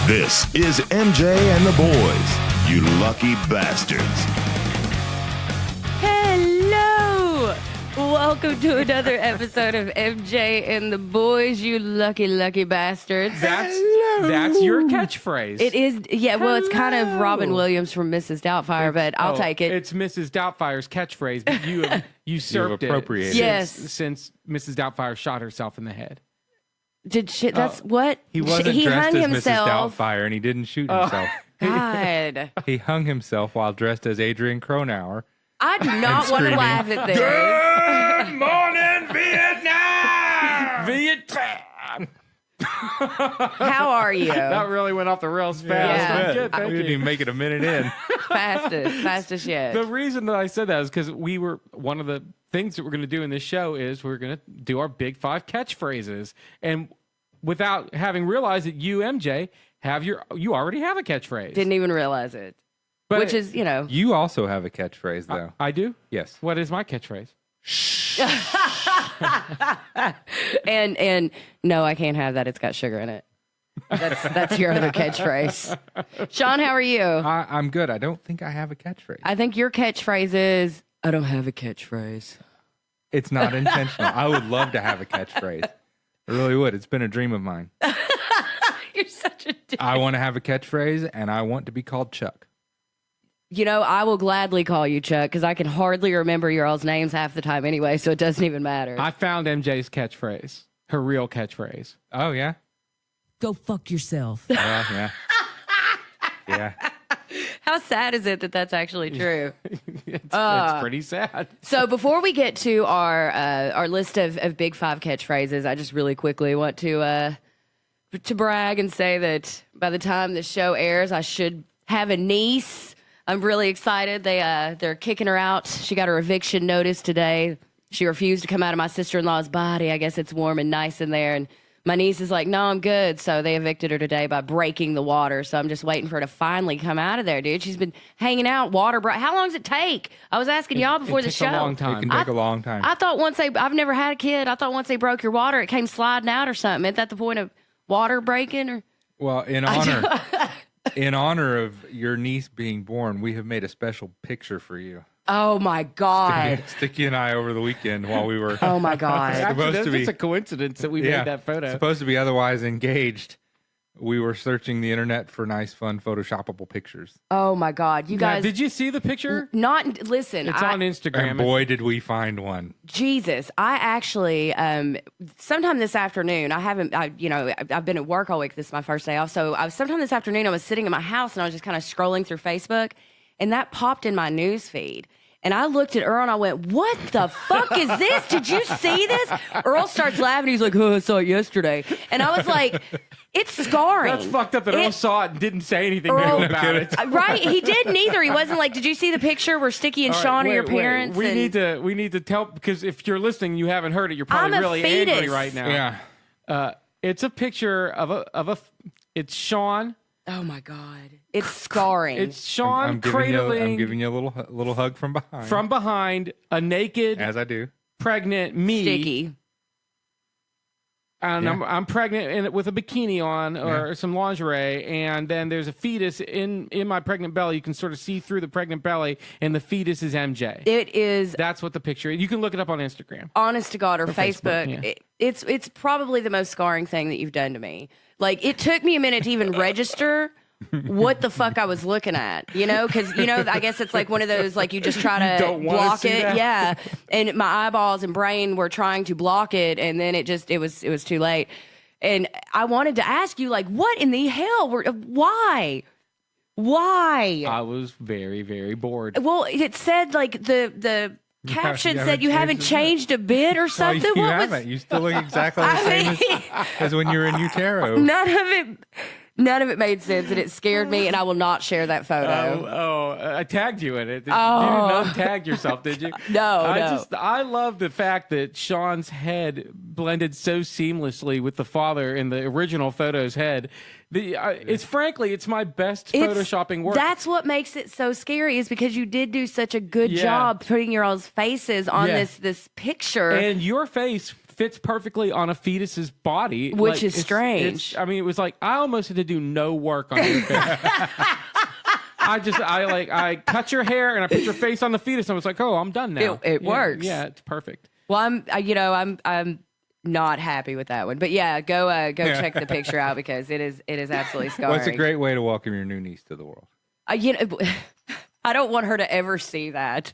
This is MJ and the boys, you lucky bastards. Hello! Welcome to another episode of MJ and the boys, you lucky, lucky bastards. That's your catchphrase. It is, yeah, well, it's kind of Robin Williams from Mrs. Doubtfire, but I'll take it. It's Mrs. Doubtfire's catchphase, but you have usurped You've appropriated it. it. Yes. Since Mrs. Doubtfire shot herself in the head. Did shit, that's what? He wasn't he dressed hung as himself. Mrs. Doubtfire, and he didn't shoot himself. God. He hung himself while dressed as Adrian Cronauer. I do not want to screaming, laugh at this. Good morning, Vietnam! Vietnam! How are you? That really went off the rails fast. Yeah. I'm good, We thank didn't you. even make it a minute in. Fastest yet. The reason that I said that is because one of the things that we're going to do in this show is we're going to do our big 5 catchphrases. And without having realized that you, MJ, you already have a catchphrase. Didn't even realize it. But Which is, You also have a catchphrase, though. I do? Yes. What is my catchphrase? and no, I can't have that. It's got sugar in it. That's your other catchphrase. Sean, how are you? I'm good. I don't think I have a catchphrase. I think your catchphrase is, I don't have a catchphrase. It's not intentional. I would love to have a catchphrase. I really would. It's been a dream of mine. You're such a dick. I want to have a catchphrase, and I want to be called Chuck. You know, I will gladly call you Chuck because I can hardly remember your all's names half the time anyway, so it doesn't even matter. I found MJ's catchphrase, her real catchphrase. Oh, yeah? Go fuck yourself. Yeah. Yeah. How sad is it that that's actually true? It's pretty sad. So before we get to our list of big 5 catchphrases, I just really quickly want to brag and say that by the time the show airs, I should have a niece. I'm really excited. They're kicking her out. She got her eviction notice today. She refused to come out of my sister-in-law's body. I guess it's warm and nice in there. And my niece is like, no, I'm good. So they evicted her today by breaking the water. So I'm just waiting for her to finally come out of there, dude. She's been hanging out, how long does it take? I was asking y'all before the takes show. a long time. It can take a long time. I thought I've never had a kid. I thought once they broke your water, it came sliding out or something. Isn't that the point of water breaking? Or Well, in honor of your niece being born, we have made a special picture for you. oh my God. Sticky and I over the weekend while we were Oh my God. supposed to be It's a coincidence that we made that photo. supposed to be otherwise engaged. We were searching the internet for nice, fun, photoshoppable pictures. Oh my God. You Now, guys did you see the picture? listen. It's on Instagram. And boy, did we find one. Jesus, I actually, sometime this afternoon, I've been at work all week. This is my first day off. So sometime this afternoon, I was sitting in my house and I was just kind of scrolling through Facebook and that popped in my news feed. And I looked at Earl and I went, what the fuck is this? Did you see this? Earl starts laughing. He's like, oh, I saw it yesterday. And I was like, it's scarring. That's fucked up that Earl saw it and didn't say anything Earl- about it. Right? He didn't either. He wasn't like, did you see the picture where Sticky and All right, Sean are your wait. parents? We and- need to tell, because if you're listening, you haven't heard it. You're probably I'm a really angry fetus. right now. Yeah. It's a picture it's Sean. Oh my God. It's scarring. It's Sean I'm cradling giving you a little hug from behind. from behind a naked, As I do. pregnant me. Sticky. And Yeah. I'm pregnant with a bikini on or some lingerie, and then there's a fetus in my pregnant belly. You can sort of see through the pregnant belly, and the fetus is MJ. It is, That's what the picture is. You can look it up on Instagram. honest to God, or Facebook. Facebook, yeah. It's probably the most scarring thing that you've done to me. Like, it took me a minute to even register what the fuck I was looking at, because, I guess it's like one of those, like, you just try to don't wanna block see it. that? Yeah. And my eyeballs and brain were trying to block it. And then it was too late. And I wanted to ask you, like, what in the hell why? I was very, very bored. Well, it said, like, the caption said you haven't changed a bit or Well, something. you What was- haven't. You still look exactly the I same mean- as when you were in Utero. None of it made sense, and it scared me. And I will not share that photo. I tagged you in it. You did Oh. not tag yourself, did you? No. I love the fact that Sean's head blended so seamlessly with the father in the original photo's head. It's my best photoshopping work. That's what makes it so scary, is because you did do such a good Yeah. job putting your all's faces on Yeah. this picture. And your face fits perfectly on a fetus's body, Which is it's- strange. I mean, it was like I almost had to do no work on your face. I cut your hair and I put your face on the fetus. And I was like, oh, I'm done now. It Yeah, works. Yeah, it's perfect. Well, I'm not happy with that one. But yeah, go check the picture out because it is absolutely scarring. Well, it's a great way to welcome your new niece to the world. I don't want her to ever see that.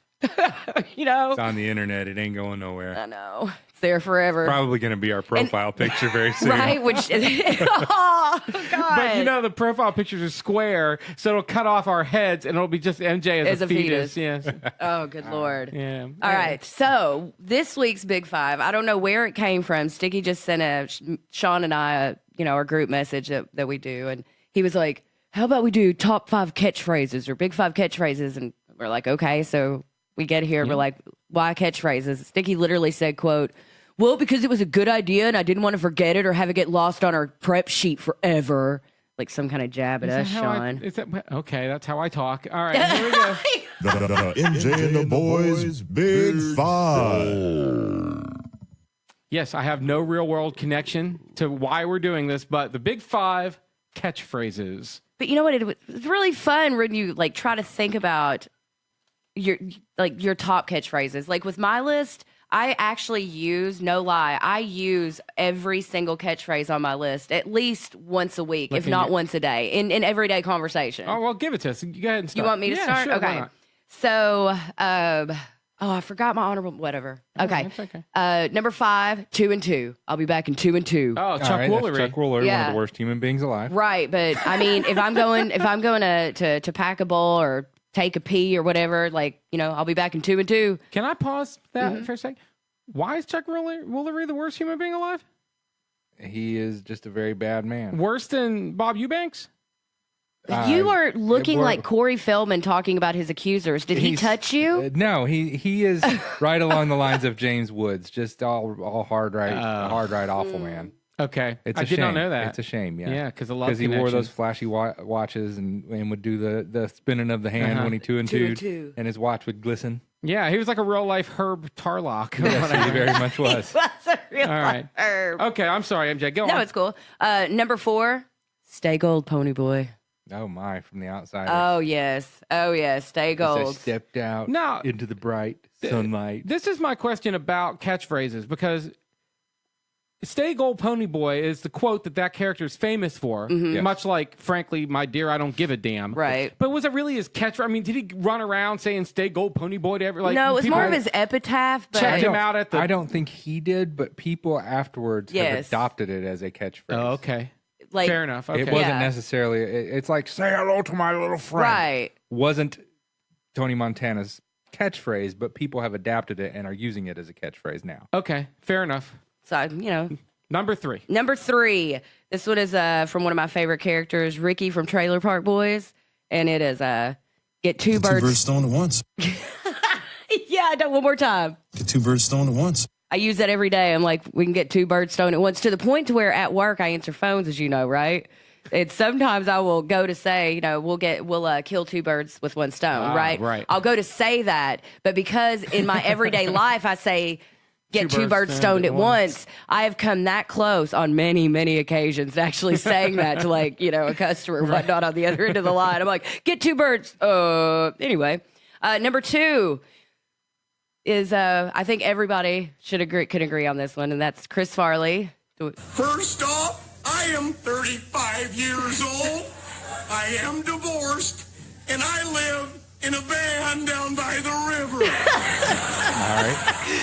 You know, It's on the internet. It ain't going nowhere. I know it's there forever. Probably going to be our profile picture very soon. Right? Which, oh God! But you know, the profile pictures are square, so it'll cut off our heads and it'll be just MJ as a fetus. Yes. Oh, good Lord! Yeah. All right, so this week's Big Five, I don't know where it came from. Sticky just sent Sean and I, our group message that we do, and he was like, "How about we do top 5 catchphrases or Big 5 catchphrases?" And we're like, "Okay." So we get here, we're like, "Why catchphrases?" Sticky literally said, "Quote, well, because it was a good idea and I didn't want to forget it or have it get lost on our prep sheet forever." Like some kind of jab at us, Sean. Okay, that's how I talk. All right, here we go. The MJ and the Boys Big Five. Yes, I have no real world connection to why we're doing this, but the Big 5 catchphrases. But you know what? It was really fun when you like try to think about your top catchphrases. Like with my list, I actually use, no lie, I use every single catchphrase on my list at least once a week, if not once a day, in everyday conversation. Oh, well, give it to us. You go ahead and start. You want me to start? Sure, why Okay. not? So, I forgot my honorable, whatever. Okay. That's okay. Number 5, 2 and 2. I'll be back in 2 and 2. Oh, All Chuck right, that's Woolery. Chuck Woolery, one Yeah. of the worst human beings alive. Right, but I mean, if I'm going to pack a bowl or take a pee or whatever, I'll be back in 2 and 2. Can I pause that Mm-hmm. for a second? Why is Chuck Woolery the worst human being alive? He is just a very bad man. Worse than Bob Eubanks? You are looking we're- like Corey Feldman talking about his accusers. Did he He's- touch you? No, he is right along the lines of James Woods, just all hard right, awful man. Okay. It's I a did shame. not know that. It's a shame, yeah. Yeah, 'cause of Love because he wore Connection. those flashy watches and would do the spinning of the hand when he 2 and 2, and his watch would glisten. Yeah, he was like a real life Herb Tarlock. Yes, he very much was. That's a real All right. herb. Okay, I'm sorry, MJ. Go No, on. it's cool. Number 4, stay gold, pony boy. Oh my! From the outside, Oh yes, stay as I gold. stepped out No. into the bright sunlight. This is my question about catchphrases because Stay Gold Pony Boy is the quote that character is famous for, Yes. much like, frankly, my dear, I don't give a damn. Right. But was it really his catchphrase? I mean, did he run around saying Stay Gold Pony Boy to every, like, No, it was people more of his epitaph. But checked him out at the... I don't think he did, but people afterwards have Yes. adopted it as a catchphrase. Oh, okay. like, Fair enough. Okay. It wasn't Yeah. necessarily. It's like say hello to my little friend. right? Wasn't Tony Montana's catchphrase, but people have adapted it and are using it as a catchphrase now. Okay, fair enough. So Number 3. Number 3. This one is from one of my favorite characters, Ricky from Trailer Park Boys, and it is get two birds. stoned at once. Yeah, I done one more time. Get 2 birds stoned at once. I use that every day. I'm like, we can get 2 birds stoned at once, to the point to where at work I answer phones, as you know, right? And sometimes I will go to say, we'll kill 2 birds with 1 stone, right? right. I'll go to say that, but because in my everyday life I say get 2 birds stoned at once, I have come that close on many, many occasions to actually saying that to a customer or whatnot on the other end of the line. I'm like, get 2 birds. Anyway, number 2 is I think everybody can agree on this one, and that's Chris Farley. First off, I am 35 years old. I am divorced, and I live in a van down by the river.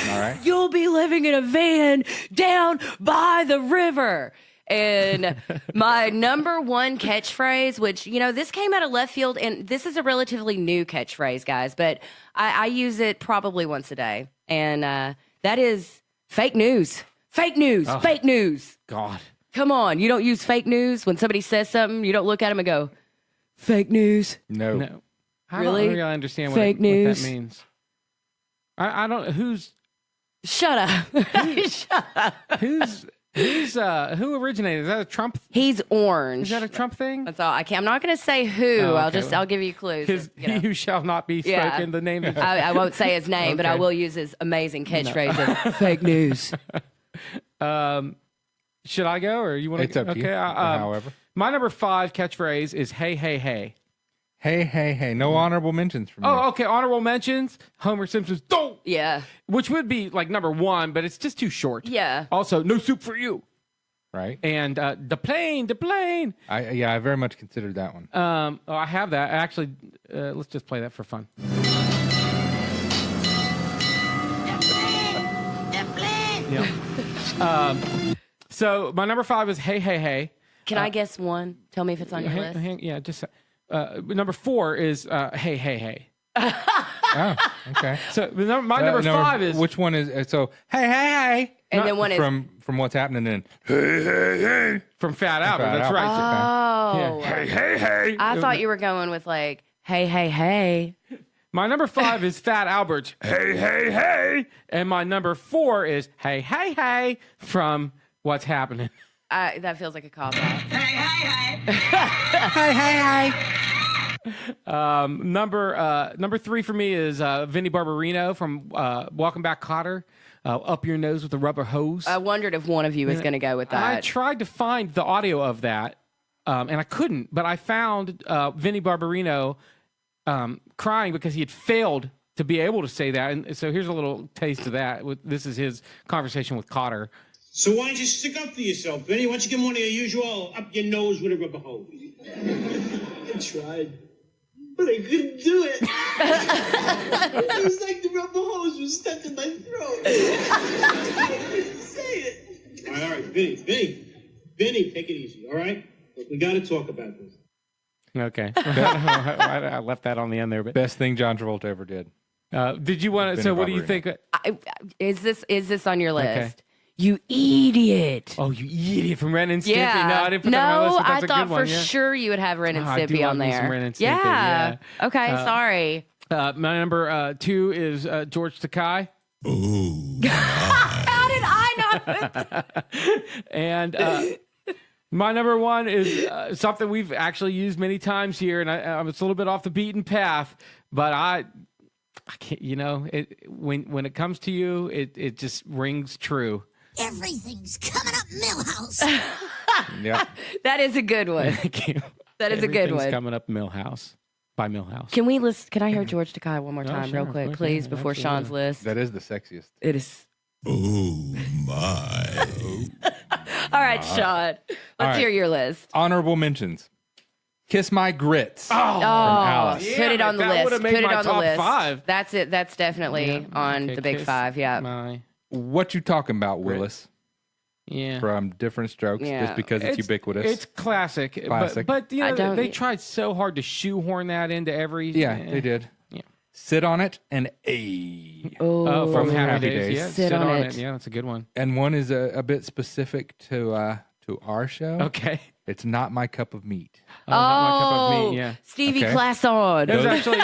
All right. You'll be living in a van down by the river. And my number 1 catchphrase, which, this came out of left field, and this is a relatively new catchphrase, guys, but I use it probably once a day. And that is fake news. Fake news. Fake news. God. Come on. You don't use fake news when somebody says something. You don't look at them and go, fake news. No. No. I Really? don't really understand Fake what news? that means. I don't... Shut up. Shut up. Who originated? Is that a Trump? He's orange. Is that a Trump thing? That's all. I'm not going to say who. Oh, okay. I'll give you clues. He who shall not be spoken. Yeah. The name. I won't say his name, but I Okay. will use his amazing catchphrase of fake news. Should I go or you want to? It's up to you. Okay. However, my number 5 catchphrase is "Hey, hey, hey." hey, hey, hey! No honorable mentions from you. Oh, okay. Honorable mentions: Homer Simpson's "Don't," Yeah. which would be like number 1, but it's just too short. Yeah. Also, "No soup for you," Right? and the plane. I very much considered that one. I have that actually. Let's just play that for fun. Yeah. So my number 5 is "Hey, hey, hey." Can I guess one? Tell me if it's on your list. Yeah, just number 4 is "Hey, hey, hey." Oh, okay. So my number 5 is which one is so? Hey, hey, hey! And then one is from What's Happening. Then hey, hey, hey! from Fat Albert. Fat That's Albert. right. Oh. Hey, hey, hey! I thought you were going with like, hey, hey, hey. My number 5 is Fat Albert's "Hey, hey, hey," and my number 4 is "Hey, hey, hey" from What's Happening. That feels like a cop out. Number 3 for me is Vinnie Barbarino from Welcome Back, Kotter. Up your nose with a rubber hose. I wondered if one of you was going to go with that. I tried to find the audio of that, and I couldn't. But I found Vinnie Barbarino crying because he had failed to be able to say that. And so here's a little taste of that. This is his conversation with Kotter. So why don't you stick up for yourself, Benny? Why don't you give him one of your usual up your nose with a rubber hose? I tried, but I couldn't do it. It was like the rubber hose was stuck in my throat. I couldn't say it. All right, Benny, take it easy, all right? Look, we got to talk about this. Okay. I left that on the end there. But best thing John Travolta ever did. did you want to? So what do you think? Is this on your list? Okay. You idiot. Oh, you idiot from Ren and Stimpy. Yeah. No, I didn't put that on my list, but I that's a thought good one. for Yeah. sure you would have Ren and I do Stimpy love on me some there. Ren and Stimpy, Yeah. yeah. Okay, sorry. My number 2 is George Takei. How did I not put that? And my number 1 is something we've actually used many times here, and I'm a little bit off the beaten path, but I can't. You know, when it comes to you, it just rings true. Everything's coming up Millhouse. Yeah. That is a good one. Thank you. That is a good Everything's one. coming up Millhouse by Millhouse. Can we listen? Can I hear George Takei one more time, sure, real of quick, course, please, yeah, before absolutely. Sean's list? That is the sexiest. It is. Oh my. All right, Sean. Let's hear your list. Honorable mentions. Kiss My Grits. Oh, Alice. Put it on the that list. would've Put made it my on the top list. 5. That's it. That's definitely on Okay, the big Kiss 5. Yeah. My- What you talking about, Willis? yeah. From Different Strokes, Yeah. just because it's ubiquitous. It's classic. Classic. But you I know, don't- they tried so hard to shoehorn that into every. yeah, they did. Yeah. Sit on it and a. Oh, from Happy, Happy Days. Days. Yeah, Sit on it. Yeah, that's a good one. And one is a bit specific to our show. Okay. It's Not My Cup of Meat. Oh, not my cup of meat. Yeah. Stevie Okay. Classon. There's actually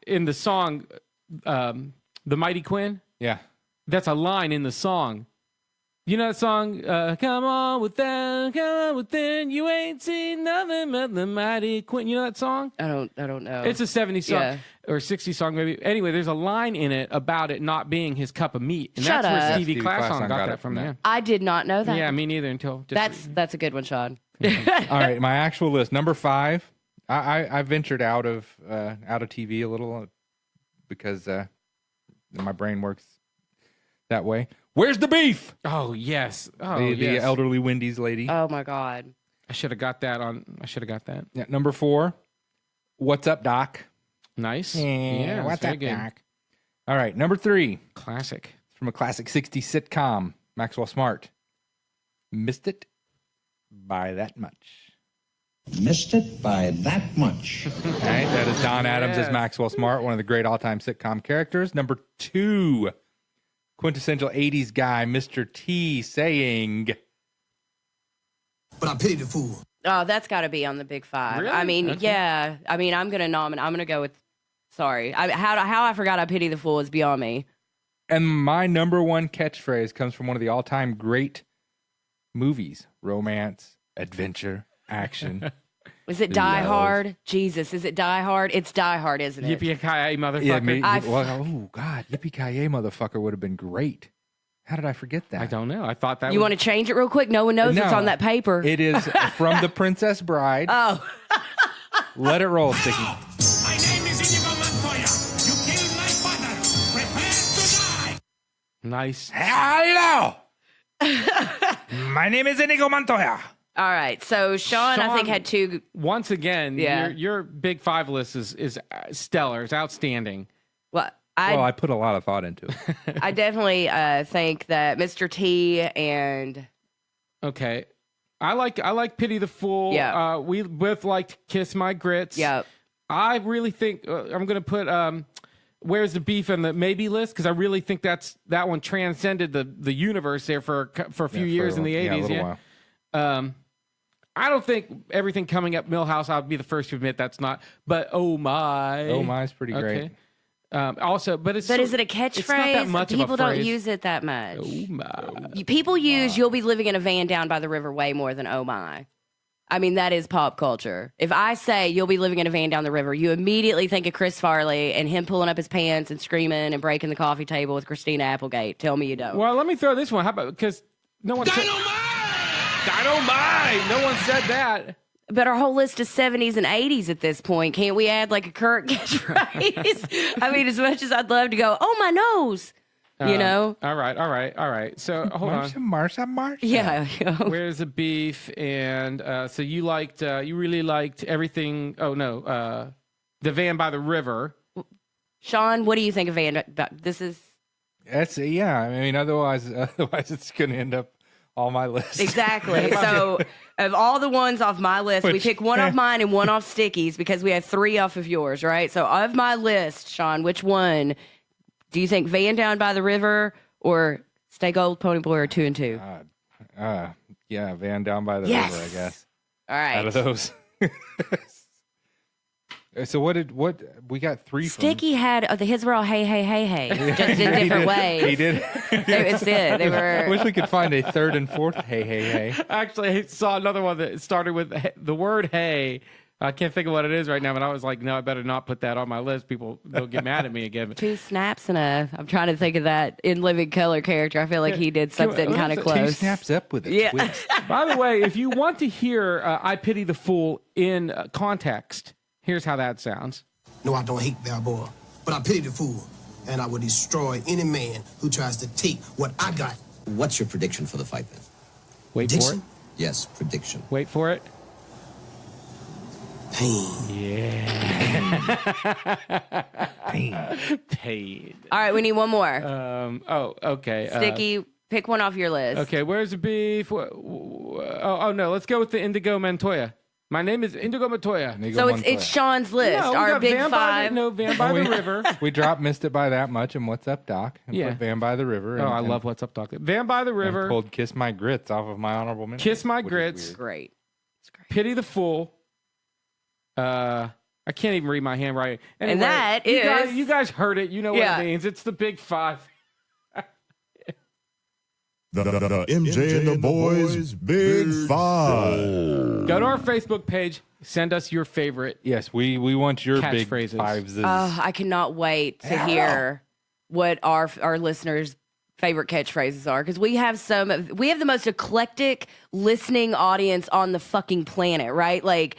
in the song, "The Mighty Quinn." Yeah. That's a line in the song. You know that song? Come on within, you ain't seen nothing but the mighty Quinn. You know that song? I don't know. It's a 70s song Yeah. or 60s song maybe. Anyway, there's a line in it about it not being his cup of meat, and Shut that's where up. Stevie Stevie Classon Classon got that from. Yeah. I did not know that. Yeah, me neither until just That's a good one, Sean. All right, my actual list. Number 5. I ventured out of TV a little because my brain works that way. Where's the beef? Oh yes. Oh The yes. elderly Wendy's lady. Oh my God. I should have got that on. I should have got that. Yeah, number 4. What's up, Doc? Nice. Yeah, that's what's very up, good. Doc? All right, number 3. Classic. From a classic 60s sitcom, Maxwell Smart. Missed it by that much. Missed it by that much. All right, that is Don Adams as Yes. Maxwell Smart, one of the great all-time sitcom characters. Number 2, quintessential 80s guy, Mr. T, saying, But I pity the fool. Oh, that's got to be on the big 5. Really? I mean, Okay. yeah. I mean, I'm gonna go with. Sorry, how I forgot I pity the fool is beyond me. and my number 1 catchphrase comes from one of the all-time great movies, romance, adventure, action. Is it Die Love. Hard? Jesus, is it Die Hard? It's Die Hard, isn't it? Yippee ki motherfucker. Yeah, I- oh God, yippee ki yay, motherfucker would have been great How did I forget that? I don't know. I thought that You want to change it real quick? No one knows what's on that paper. It is from The Princess Bride. Oh. Let it roll, Sticky. My name is Inigo Montoya. You killed my father. Prepare to die. Nice. Hello. My name is Inigo Montoya. All right. So Sean, I think, Sean- had two. Once again, Yeah. your Big Five list is stellar. It's outstanding. Well, I put a lot of thought into it. I definitely think that Mr. T and Okay. I like Pity the Fool. Yeah. We both liked Kiss My Grits. Yep. I really think I'm going to put Where's the Beef on the maybe list because I really think that one transcended the universe there for a few years in the 80s. Yeah, a little while. I don't think everything coming up Millhouse, I'll be the first to admit that's not. But Oh My. Oh My's pretty great. Also, but it's but so- is it a it's not catchphrase? that much of a People don't phrase. use it that much. Oh My. People use "You'll be living in a van down by the river" way more than "Oh my." I mean, that is pop culture. If I say "You'll be living in a van down the river," you immediately think of Chris Farley and him pulling up his pants and screaming and breaking the coffee table with Christina Applegate. Tell me you don't. Well, let me throw this one. How about because no one said Dynamite. No one said that. But our whole list is 70s and 80s at this point. Can't we add like a current catchphrase? I mean, as much as I'd love to go, "Oh, my nose," you know? All right. So hold on. Marsha. Yeah. Where's the beef? And so you really liked everything. Oh no, the van by the river. Sean, what do you think of Van? This is That's yeah. I mean, otherwise it's going to end up on my list. exactly. So, of all the ones off my list, we Which- pick one off mine and one off Sticky's because we have three off of yours, right? So, of my list, Sean, which one do you think? Van Down by the River or Stay Gold, Pony Boy, or 2 and 2? Yeah, Van Down by the Yes. River, I guess. All right. Out of those. So what we got three Sticky had his were all hey hey hey hey, just in different ways. He did. It's it. They I were. wish we could find a third and fourth hey. Actually, I saw another one that started with the word "hey." I can't think of what it is right now, but I was like, no, I better not put that on my list. People they'll get mad at me again. Two snaps and I'm trying to think of that in Living Color character. I feel like he did something kind of Two close. Two snaps up with it. Yeah. Twist. By the way, if you want to hear "I Pity the Fool" in context, here's how that sounds. No, I don't hate Balboa, but I pity the fool, and I will destroy any man who tries to take what I got. What's your prediction for the fight then? Wait Prediction? for it. Yes, prediction. Wait for it. Pain. Paid. All right, we need one more. Okay. Sticky, pick one off your list. Okay, where's the beef? Oh no, let's go with the Indigo Montoya. My name is Indigo Montoya. So it's Sean's list. No, we Our got big Van five. Van by the River. We dropped Missed It by that much and What's Up, Doc? And Yeah. put Van by the River. Oh, and, I love What's Up, Doc. Van by the and River. pulled Kiss My Grits off of my honorable mention. Kiss My which is Grits. weird. Great. It's great. Pity the Fool. I can't even read my handwriting. Anyway, And that you guys heard it. You know what Yeah. it means. It's the big five. The MJ and the Boys Big Five. Go to our Facebook page. Send us your favorite. Yes, we want your big Catchphrases. fives. I cannot wait to hear what our listeners' favorite catchphrases are because we have the most eclectic listening audience on the fucking planet, right? Like,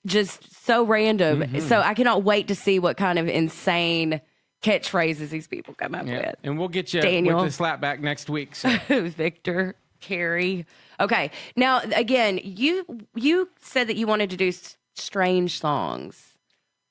just so random. Mm-hmm. So I cannot wait to see what kind of insane catchphrases these people come up Yeah. with. And we'll get you Daniel. with the slap back next week. So. Victor, Carrie. Okay. Now, again, you said that you wanted to do strange songs.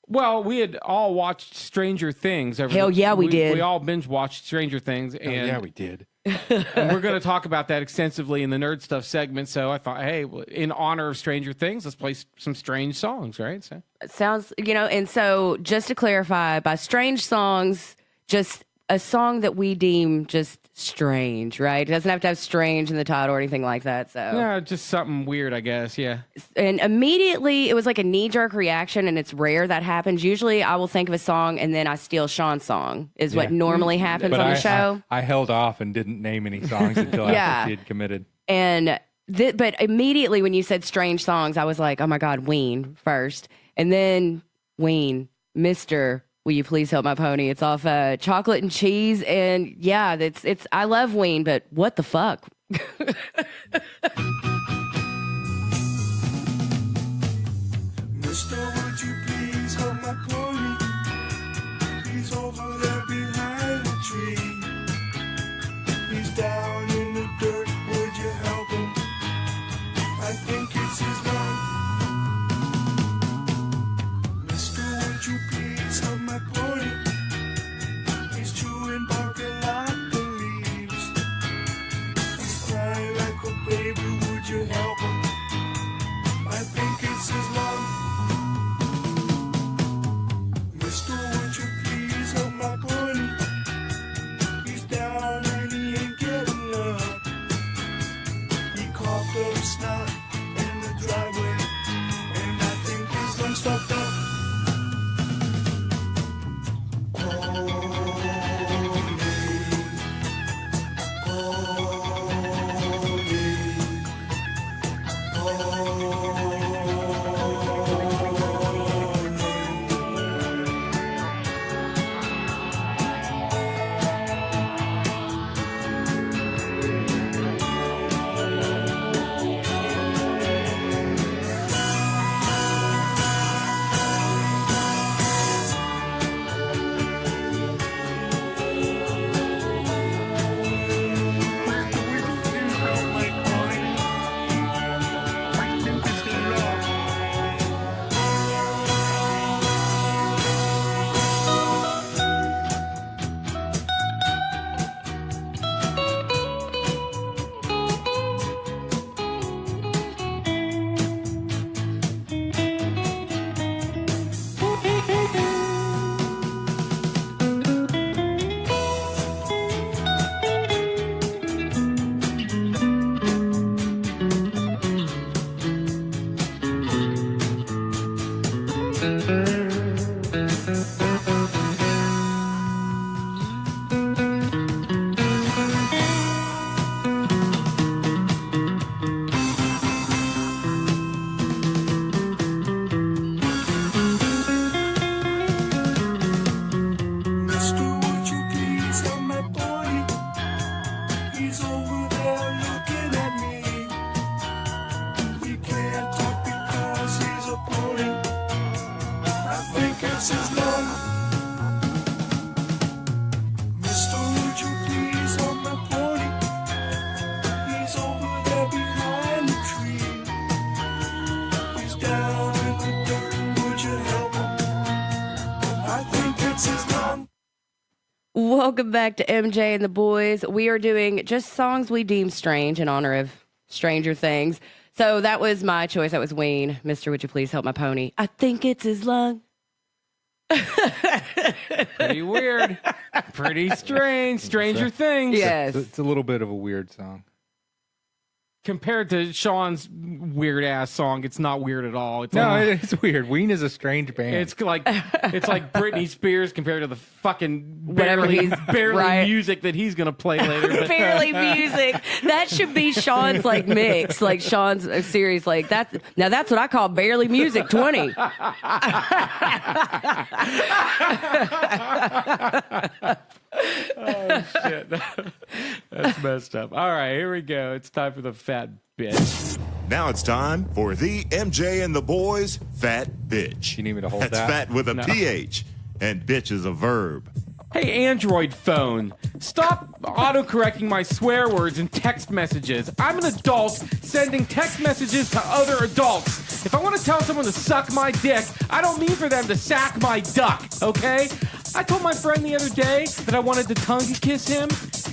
Well, we had all watched Stranger Things. Hell yeah, we did. We all binge watched Stranger Things. And, yeah, we did. and we're going to talk about that extensively in the Nerd Stuff segment. So I thought, hey, in honor of Stranger Things, let's play some strange songs, right? So. It sounds, and so just to clarify, by strange songs, just a song that we deem just strange, right? It doesn't have to have strange in the title or anything like that. So Yeah, just something weird, I guess. Yeah. And immediately it was like a knee-jerk reaction, and it's rare that happens. Usually I will think of a song and then I steal Sean's song is what normally happens But on the show. I held off and didn't name any songs until Yeah. after she had committed. And but immediately when you said strange songs, I was like, oh my God, Ween first. And then Ween, Mr. Will You Please Help My Pony? It's off Chocolate and Cheese. And yeah, it's I love Ween, but what the fuck? Mister, would you please help my pony? He's over there behind the tree. He's down in the dirt, would you help him? I think it's his luck. Mister, would you please help my pony? He's chewing bark and like the leaves. He's crying like a baby, would you help him? I think it's his luck. Mister, would you please help my pony? He's down and he ain't getting up. He coughed up snot in the driveway, and I think his lungs stopped up. Welcome back to MJ and the Boys. We are doing just songs we deem strange in honor of Stranger Things. So that was my choice. That was Ween. Mister, would you please help my pony? I think it's his lung. Pretty weird. Pretty strange. Stranger Things. Yes. It's a little bit of a weird song. Compared to Sean's weird ass song, it's not weird at all. It's No, like, it's weird. Ween is a strange band. it's like Britney Spears compared to the fucking Whatever barely he's- barely right. music that he's gonna play later. But Barely music. That should be Sean's like mix. Like Sean's series. Like that's what I call barely music 20. Oh shit, that's messed up. All right, here we go. It's time for the fat bitch. Now it's time for the MJ and the Boys Fat Bitch. You need me to hold That's that? fat with a No. PH, and bitch is a verb. Hey, Android phone, stop autocorrecting my swear words in text messages. I'm an adult sending text messages to other adults. If I want to tell someone to suck my dick, I don't mean for them to sack my duck, okay? I told my friend the other day that I wanted to tongue kiss him,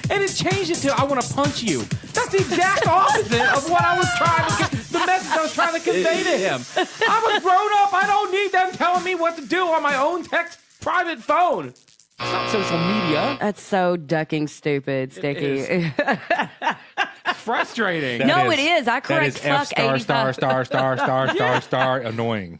and it changed it to I want to punch you. That's the exact opposite of what I was trying to the message I was trying to convey to him. I'm a grown up. I don't need them telling me what to do on my own text private phone. It's not social media. That's so ducking stupid, Sticky. is. Frustrating. No, it is. I correct That is fuck F star 85. star annoying.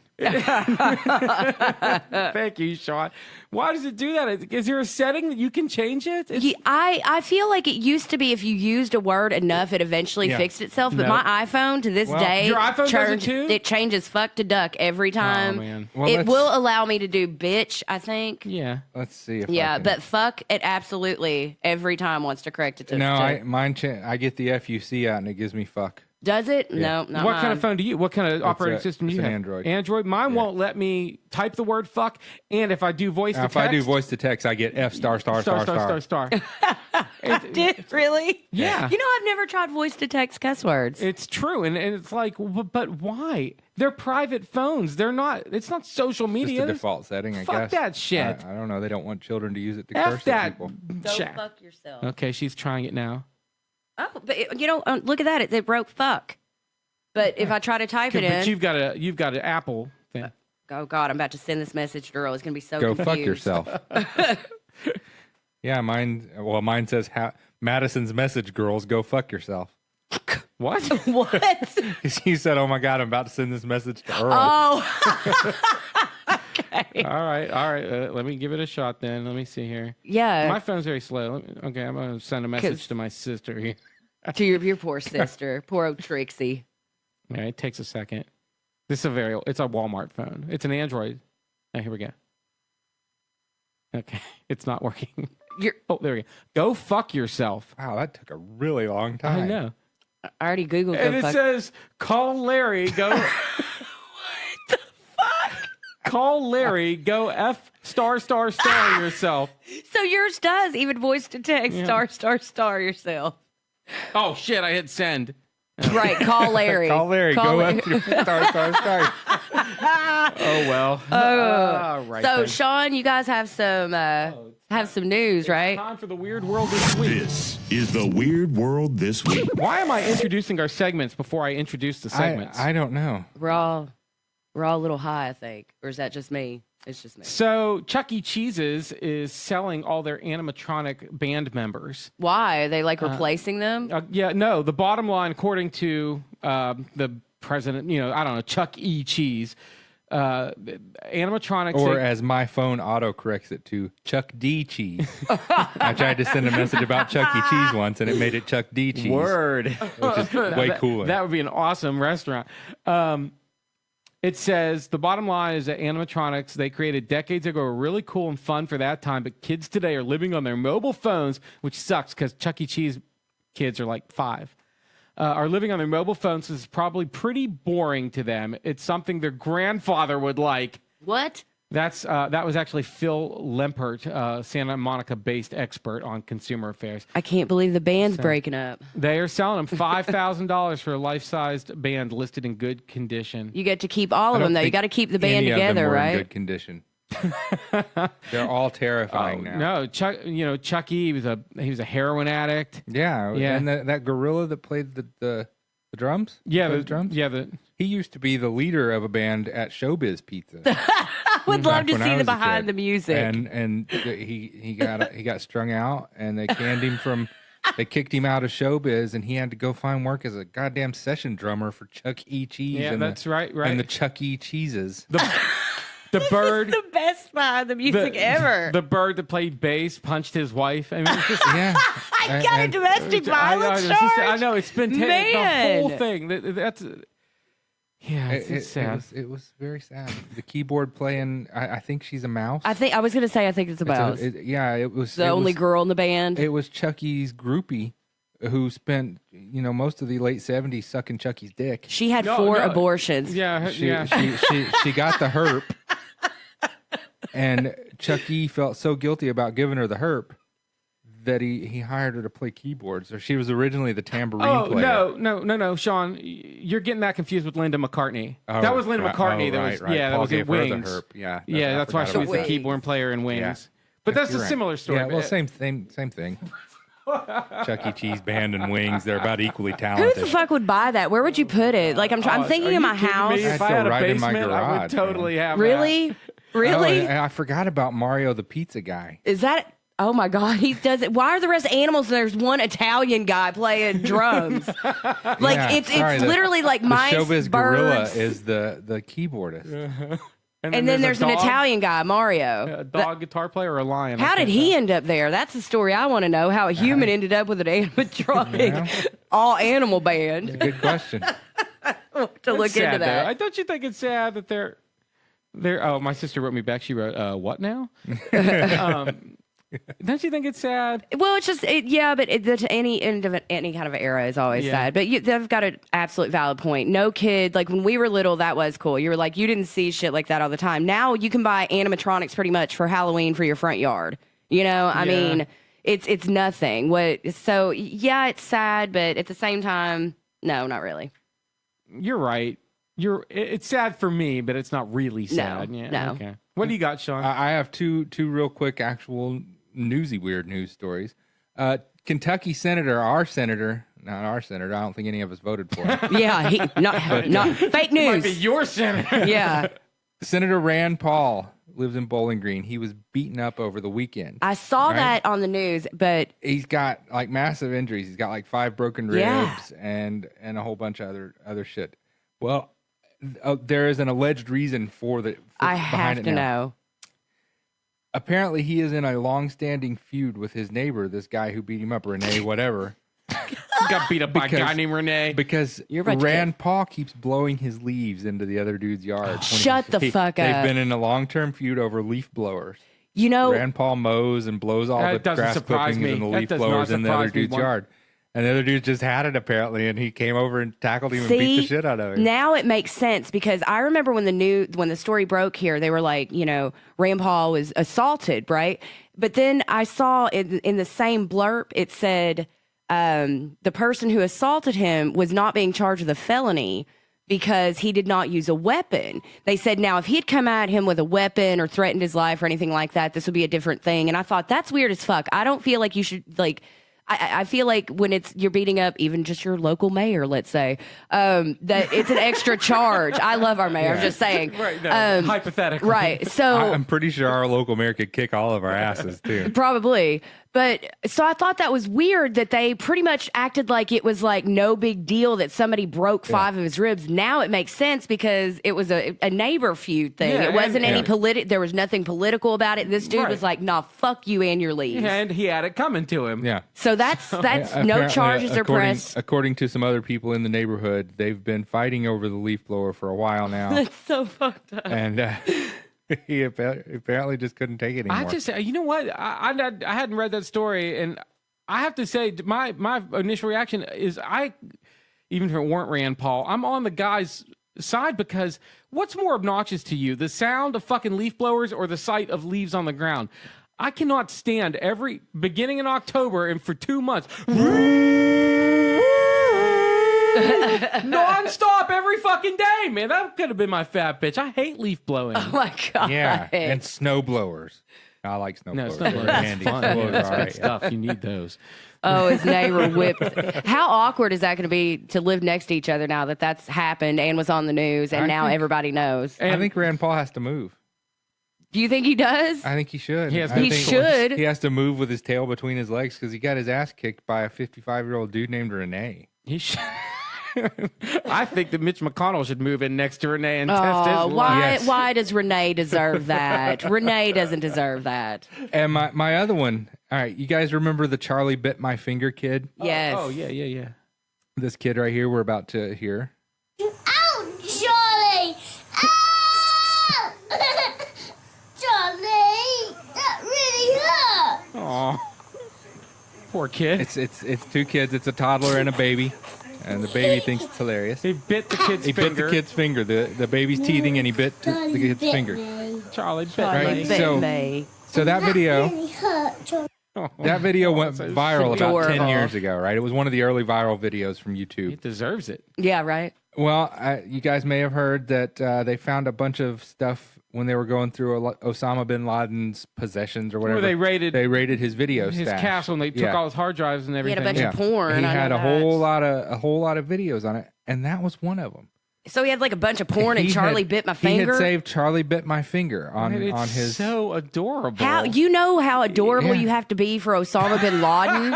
Thank you, Sean. Why does it do that? Is there a setting that you can change it? Yeah, I feel like it used to be if you used a word enough, it eventually fixed itself. But No. my iPhone to this day, Your iPhone does it too? it changes fuck to duck every time. man. Well, it let's- will allow me to do bitch, I think. Yeah. Let's see if I Yeah, can- but fuck it absolutely every time wants to correct it to. no, to- I get the FUC out and it gives me fuck. Does it? No, not What kind mine. of phone do you? What kind of operating system do it's you an have? Android. Android. Mine won't let me type the word fuck, and if I do voice to If text, I do voice to text, I get F star star star star. star. Did really? Yeah. You know, I've never tried voice to text cuss words. It's true, and it's like, but why? They're private phones. They're not. It's not social Just media. a default setting, I Fuck guess. that shit. I don't know. They don't want children to use it to F curse at that. people. Go chat. fuck yourself. Okay, she's trying it now. Oh, but you know, look at that. It wrote fuck. But if I try to type it But in, you've got an Apple thing. oh God, I'm about to send this message to Earl. It's gonna be so Go confused. fuck yourself. Yeah, mine says Madison's message, girls, go fuck yourself. What? What? He said, "Oh my God, I'm about to send this message to Earl." Oh, okay. All right. Let me give it a shot then. Let me see here. Yeah. My phone's very slow. Okay, I'm gonna send a message to my sister here. To your poor sister, poor old Trixie. Yeah, it takes a second. It's a Walmart phone. It's an Android. Oh, here we go. Okay, it's not working. Oh, there we go. Go fuck yourself. Wow, that took a really long time. I know. I already Googled And go it fuck. says, call Larry, go. What the fuck? Call Larry, go F star star star yourself. So yours does even voice to text Yeah. star yourself. Oh, shit, I hit send. Right, call Larry. Call Larry. Call Go Larry. up your star. Oh, well. All right. So then. Sean, you guys have some news, right? Time for the Weird World this week. This is the Weird World This Week. Why am I introducing our segments before I introduce the segments? I don't know. We're all a little high, I think, or is that just me? It's just me. So Chuck E. Cheese's is selling all their animatronic band members. Why are they like replacing them? Yeah, no. The bottom line, according to the president, I don't know, Chuck E. Cheese, animatronics. Or as my phone auto corrects it to Chuck D. Cheese. I tried to send a message about Chuck E. Cheese once, and it made it Chuck D. Cheese. Word. Which is way cooler. That would be an awesome restaurant. It says the bottom line is that animatronics they created decades ago were really cool and fun for that time, but kids today are living on their mobile phones, which sucks because Chuck E. Cheese kids are like 5. Are living on their mobile phones. So it's probably pretty boring to them. It's something their grandfather would like. What? That was actually Phil Lempert, Santa Monica-based expert on consumer affairs. I can't believe the band's breaking up. They are selling them $5,000 for a life-sized band listed in good condition. You get to keep all of them, though. You got to keep the band Any of them together, were right? in good condition. They're all terrifying now. No, Chuck E. He was a heroin addict. Yeah. And that gorilla that played the drums. Yeah, the drums. Yeah, he used to be the leader of a band at Showbiz Pizza. I would love to when I see the was a behind kid. the music. And he got strung out, and they canned him from. They kicked him out of Showbiz, and he had to go find work as a goddamn session drummer for Chuck E. Cheese. Yeah, and that's right. And the Chuck E. Cheeses. The bird, the best behind the music ever. The bird that played bass punched his wife. I mean, it's just, yeah. I got a domestic violence I charge. know it's been the whole thing. That's it's sad. It was very sad. The keyboard playing. I think she's a mouse. I was going to say I think it's a mouse. It was the only girl in the band. It was Chucky's groupie who spent most of the late 70s sucking Chucky's dick. She had 4 abortions. Yeah, she got the herp, and Chucky felt so guilty about giving her the herp that he hired her to play keyboards. Or she was originally the tambourine player. No, Sean, you're getting that confused with Linda McCartney. Oh, that was Linda McCartney. right. That Paul was in gave her the Wings. herp. Yeah, That's why she was the Wings. keyboard player in Wings. Yeah. But that's You're a right. similar story. Yeah, well, same thing. Chuck E. Cheese band and Wings, they're about equally Who talented. the fuck would buy that? Where would you put it? Like I'm thinking Are in you my kidding house. me? If I I'd had go a right in my basement, I would garage, totally have Really? that. Really? Oh, and I forgot about Mario the Pizza Guy. Is that Oh my God, he does it. Why are the rest animals and there's one Italian guy playing drums? Like Yeah, it's sorry, literally like the mice, Showbiz Gorilla birds. is the keyboardist. And then there's a an dog, Italian guy, Mario. a dog guitar player or a lion. How did he end up there? That's the story I want to know. How a human ended up with an animatronic, all animal band. Good question. To look sad, into that. though. Don't you think it's sad that they're oh, my sister wrote me back. She wrote, what now? Don't you think it's sad? Well, it's just but any end of any kind of era is always sad. But they've got an absolute valid point. No kid, like when we were little, that was cool. You were like, you didn't see shit like that all the time. Now you can buy animatronics pretty much for Halloween for your front yard. You know, I mean, it's nothing. So it's sad, but at the same time, no, not really. You're right. It's sad for me, but it's not really sad. No. Okay. What do you got, Sean? I have two real quick actual weird news stories. Kentucky senator, not our senator. I don't think any of us voted for him. Yeah, not fake news. Might be your senator. Yeah. Senator Rand Paul lives in Bowling Green. He was beaten up over the weekend. I saw that on the news, but He's got like massive injuries. He's got like 5 broken ribs Yeah. and a whole bunch of other shit. Well, there is an alleged reason for I behind have it to now. know. Apparently, he is in a long-standing feud with his neighbor, this guy who beat him up, Renee, whatever. Got beat up by a guy named Renee. Because Rand Paul keeps blowing his leaves into the other dude's yard. Shut the fuck They've up. been in a long-term feud over leaf blowers. You know, Rand Paul mows and blows all the doesn't grass surprise clippings me. and the That leaf does not blowers in the other surprise me dude's one- yard. And the other dude just had it apparently, and he came over and tackled him and beat the shit out of him. Now it makes sense because I remember when the story broke here, they were like, Rand Paul was assaulted, right? But then I saw in the same blurb, it said the person who assaulted him was not being charged with a felony because he did not use a weapon. They said now if he'd come at him with a weapon or threatened his life or anything like that, this would be a different thing. And I thought that's weird as fuck. I don't feel like you should I feel like when you're beating up even just your local mayor, let's say, that it's an extra charge. I love our mayor. I'm just saying. Right, no, hypothetically. Right. So I'm pretty sure our local mayor could kick all of our asses too. probably. But so I thought that was weird that they pretty much acted like it was like no big deal that somebody broke 5 of his ribs. Now it makes sense because it was a neighbor feud thing. Yeah, it wasn't and- any there was nothing political about it. This dude Right. was like, nah, fuck you and your leaves. And he had it coming to him. Yeah. So that's no Apparently, charges are pressed. According to some other people in the neighborhood, they've been fighting over the leaf blower for a while now, That's so fucked up. and he apparently just couldn't take it anymore. You know what? I hadn't read that story, and I have to say, my initial reaction is even if it weren't Rand Paul, I'm on the guy's side because what's more obnoxious to you, the sound of fucking leaf blowers or the sight of leaves on the ground? I cannot stand every beginning in October and for 2 months. Non-stop every fucking day, man. That could have been my fat bitch. I hate leaf blowing. Oh my god. Yeah, and snow blowers. I like snow blowers. Snow blowers. They're That's handy. fun. Snow Yeah, blowers that's are all good right. stuff. You need those. Oh, his neighbor whipped. How awkward is that going to be to live next to each other now that that's happened and was on the news and now everybody knows? I think Rand Paul has to move. Do you think he does? I think he should. He has I no He think should. He has to move with his tail between his legs because he got his ass kicked by a 55-year-old dude named Renee. He should. I think that Mitch McConnell should move in next to Renee and test his luck. why? Yes. Why does Renee deserve that? Renee doesn't deserve that. And my other one, all right, you guys remember the Charlie Bit My Finger kid? Yes. Oh, yeah. This kid right here we're about to hear. Ow, Charlie! Ow! Charlie! That really hurt! Aw. Poor kid. It's 2 kids. It's a toddler and a baby. And the baby thinks it's hilarious. He bit the kid's He finger. bit the kid's finger. The baby's teething and he bit the kid's finger. Charlie bit Charlie me. bit So- me. So that video Really hurt, Charlie. that video went viral about 10 adorable. years ago, right? It was one of the early viral videos from He YouTube. deserves it. Yeah, right. Well, you guys may have heard that they found a bunch of stuff when they were going through Osama bin Laden's possessions or whatever. they raided his video his stash. castle and they took Yeah. all his hard drives and He had everything. a bunch of porn. He I had know a whole lot of videos on it, and that was one of them. So he had like a bunch of porn and He Charlie had- Bit My He Finger. had saved Charlie Bit My Finger on It's his. so adorable. How you know how adorable Yeah. you have to be for Osama bin Laden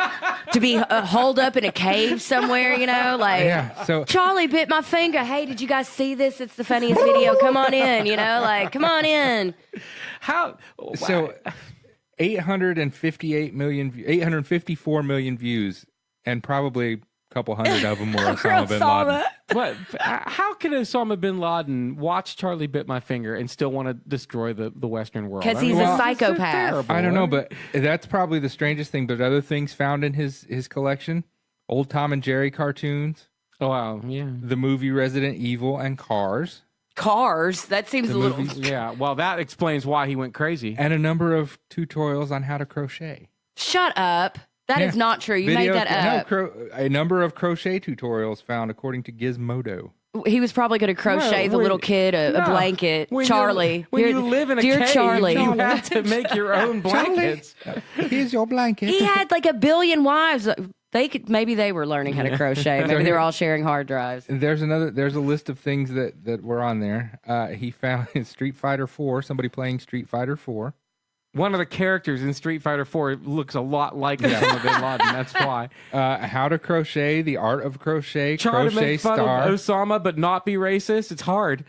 to be holed up in a cave somewhere, you know? Like, Yeah, so- Charlie bit my finger. Hey, did you guys see this? It's the funniest video. Come on in, you know? Like, come on in. How? So 854 million views, and probably a couple hundred of them were Osama bin Laden. What? How can Osama bin Laden watch Charlie Bit My Finger and still want to destroy the Western world? 'Cause I mean, he's a it's just psychopath. terrible. I don't know, but that's probably the strangest thing. But other things found in his collection: old Tom and Jerry cartoons, Oh wow, yeah, the movie Resident Evil, and Cars, Cars. That seems a little. yeah. Well, that explains why he went crazy. and a number of tutorials on how to crochet. Shut up. That is Yeah. not true. You made that up. A number of crochet tutorials found according to Gizmodo. He was probably going to crochet Well, the little kid a no. blanket. When Charlie. when Dear- you live in a dear cave, Charlie. you have to make your own blankets. Here's your blanket. He had like a billion wives. Maybe they were learning how to crochet. Maybe they were all sharing hard drives. There's a list of things that were on there. He found in Street Fighter 4, somebody playing Street Fighter 4. One of the characters in Street Fighter 4 looks a lot like Osama bin Laden. That's why. How to crochet, the art of crochet, Try crochet to make fun star, of Osama but not be racist. It's hard.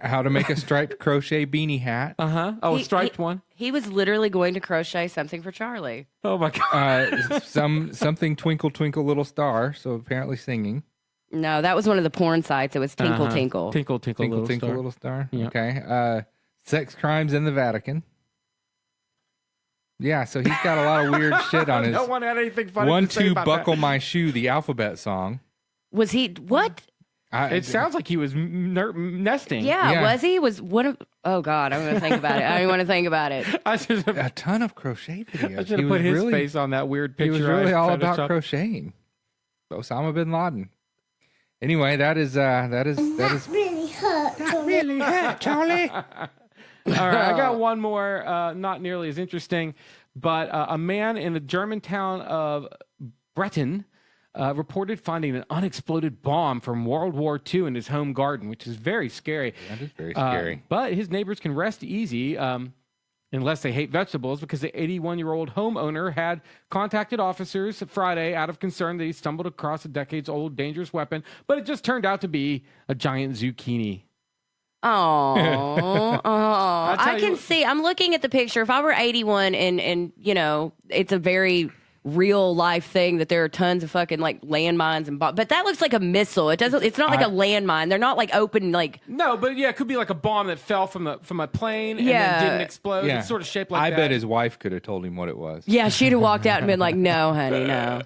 how to make a striped crochet beanie hat, Oh, a striped one. He was literally going to crochet something for Charlie. Oh my god. something Twinkle Twinkle Little Star. So apparently singing. No, that was one of the porn sites. It was Tinkle Tinkle. Tinkle Tinkle, Tinkle Little Tinkle Star. Little Star. Yeah. Okay. Sex crimes in the Vatican. Yeah, so he's got a lot of weird shit on his. No one had anything funny One, to say two, about buckle that. my shoe, the alphabet song. Was he what? It sounds like he was nesting. Yeah, was he? Was one of? Oh God, I'm gonna think about it. I don't want to think about it. I should have. A ton of crochet videos. I should have put his face on that weird He picture. was really I all about photoshopped. crocheting. Osama bin Laden. Anyway, that is Really hurt. really hurt, Charlie. All right, I got one more, not nearly as interesting, but a man in the German town of Bretten reported finding an unexploded bomb from World War II in his home garden, which is very scary. That is very scary. But his neighbors can rest easy unless they hate vegetables, because the 81-year-old homeowner had contacted officers Friday out of concern that he stumbled across a decades-old dangerous weapon, but it just turned out to be a giant zucchini. Oh, I you can what- see. I'm looking at the picture. If I were 81 and you know, it's a very real life thing that there are tons of fucking like landmines and but that looks like a missile. It doesn't. It's not like a landmine. They're not like open like. No, but yeah, it could be like a bomb that fell from a plane and Yeah. then didn't explode. Yeah. It's sort of shaped like I that. bet his wife could have told him what it was. Yeah, she'd have walked out and been like, "No, honey, no."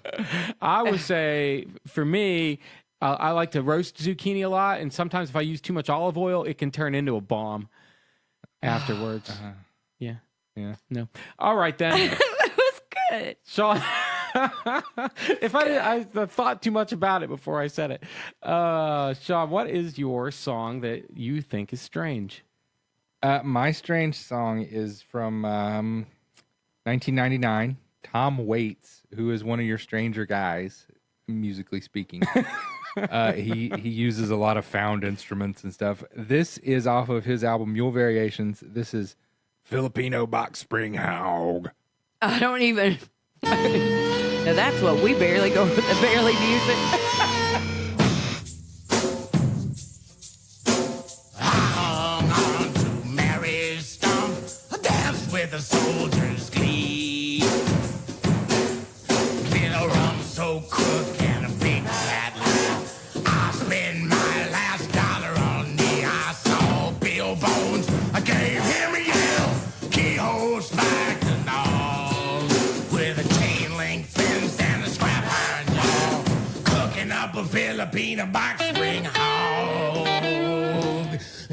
I would say for me, I like to roast zucchini a lot, and sometimes if I use too much olive oil, it can turn into a bomb afterwards. Yeah. Yeah. No. All right then. It was good. Sean, if I thought too much about it before I said it. Sean, what is your song that you think is strange? My strange song is from 1999. Tom Waits, who is one of your stranger guys, musically speaking. He uses a lot of found instruments and stuff. This is off of his album Mule Variations. This is Filipino Box Spring Hog. I don't even. Now that's what we barely go with the barely music. Hung on to Mary's stump, danced with the soldiers' glee. Little rum so crook and a big fat laugh. I spent my last dollar on me. I saw Bill Bones. I gave him a yell. Keyhole spiked and all. With a chain link fence and a scrap iron jaw. Cooking up a Filipino box spring hog.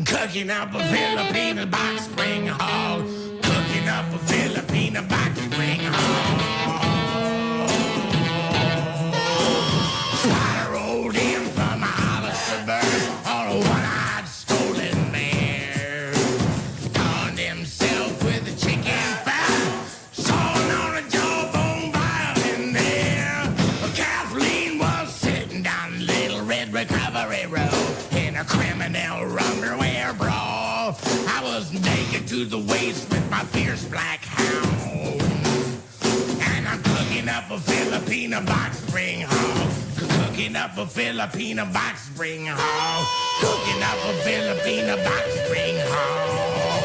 Cooking up a Filipino box spring hog. Cooking up a Filipino box spring hog. I rolled in from a hollow suburb on a one-eyed stolen mare. Donned himself with a chicken fat, sawing on a jawbone violin there. Kathleen was sitting down Little Red Recovery Road in a our underwear brawl. I was naked to the waist with my fierce black hound. And I'm cooking up a Filipino box spring hog. Cooking up a Filipino box spring hog. Cooking up a Filipino box spring hog.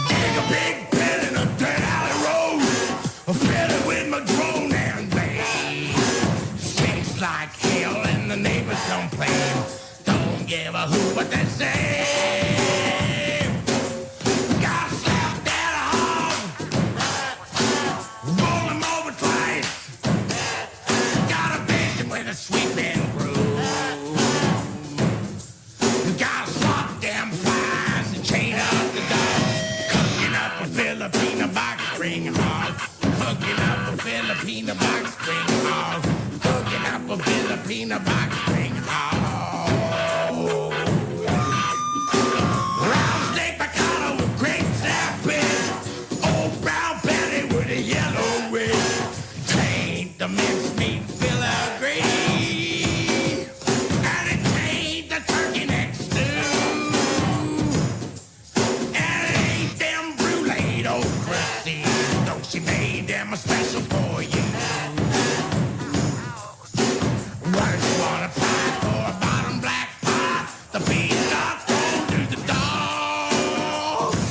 Dig a big pit in a dirt alley road. Fill it with my drone and bass. Stinks like hell and the neighbors complain. Don't give a hoot what they say. Got slapped at a hog. Roll him over twice. Got a bacon with a sweeping broom. Got a swap damn flies and chain up the dog. Cooking up a Filipino box spring hog. Cooking up a Filipino box spring hog. Cooking up a Filipino box spring hog. Round steak picado with great sausage. Old brown patty with a yellow wig. Taint the mincemeat filigree. And it taint the turkey neck stew. And it ain't them brulee okra seeds. Though she made them a special for you. What if you want a pie for a bottom black pie? The beanstalk thrown to the dogs.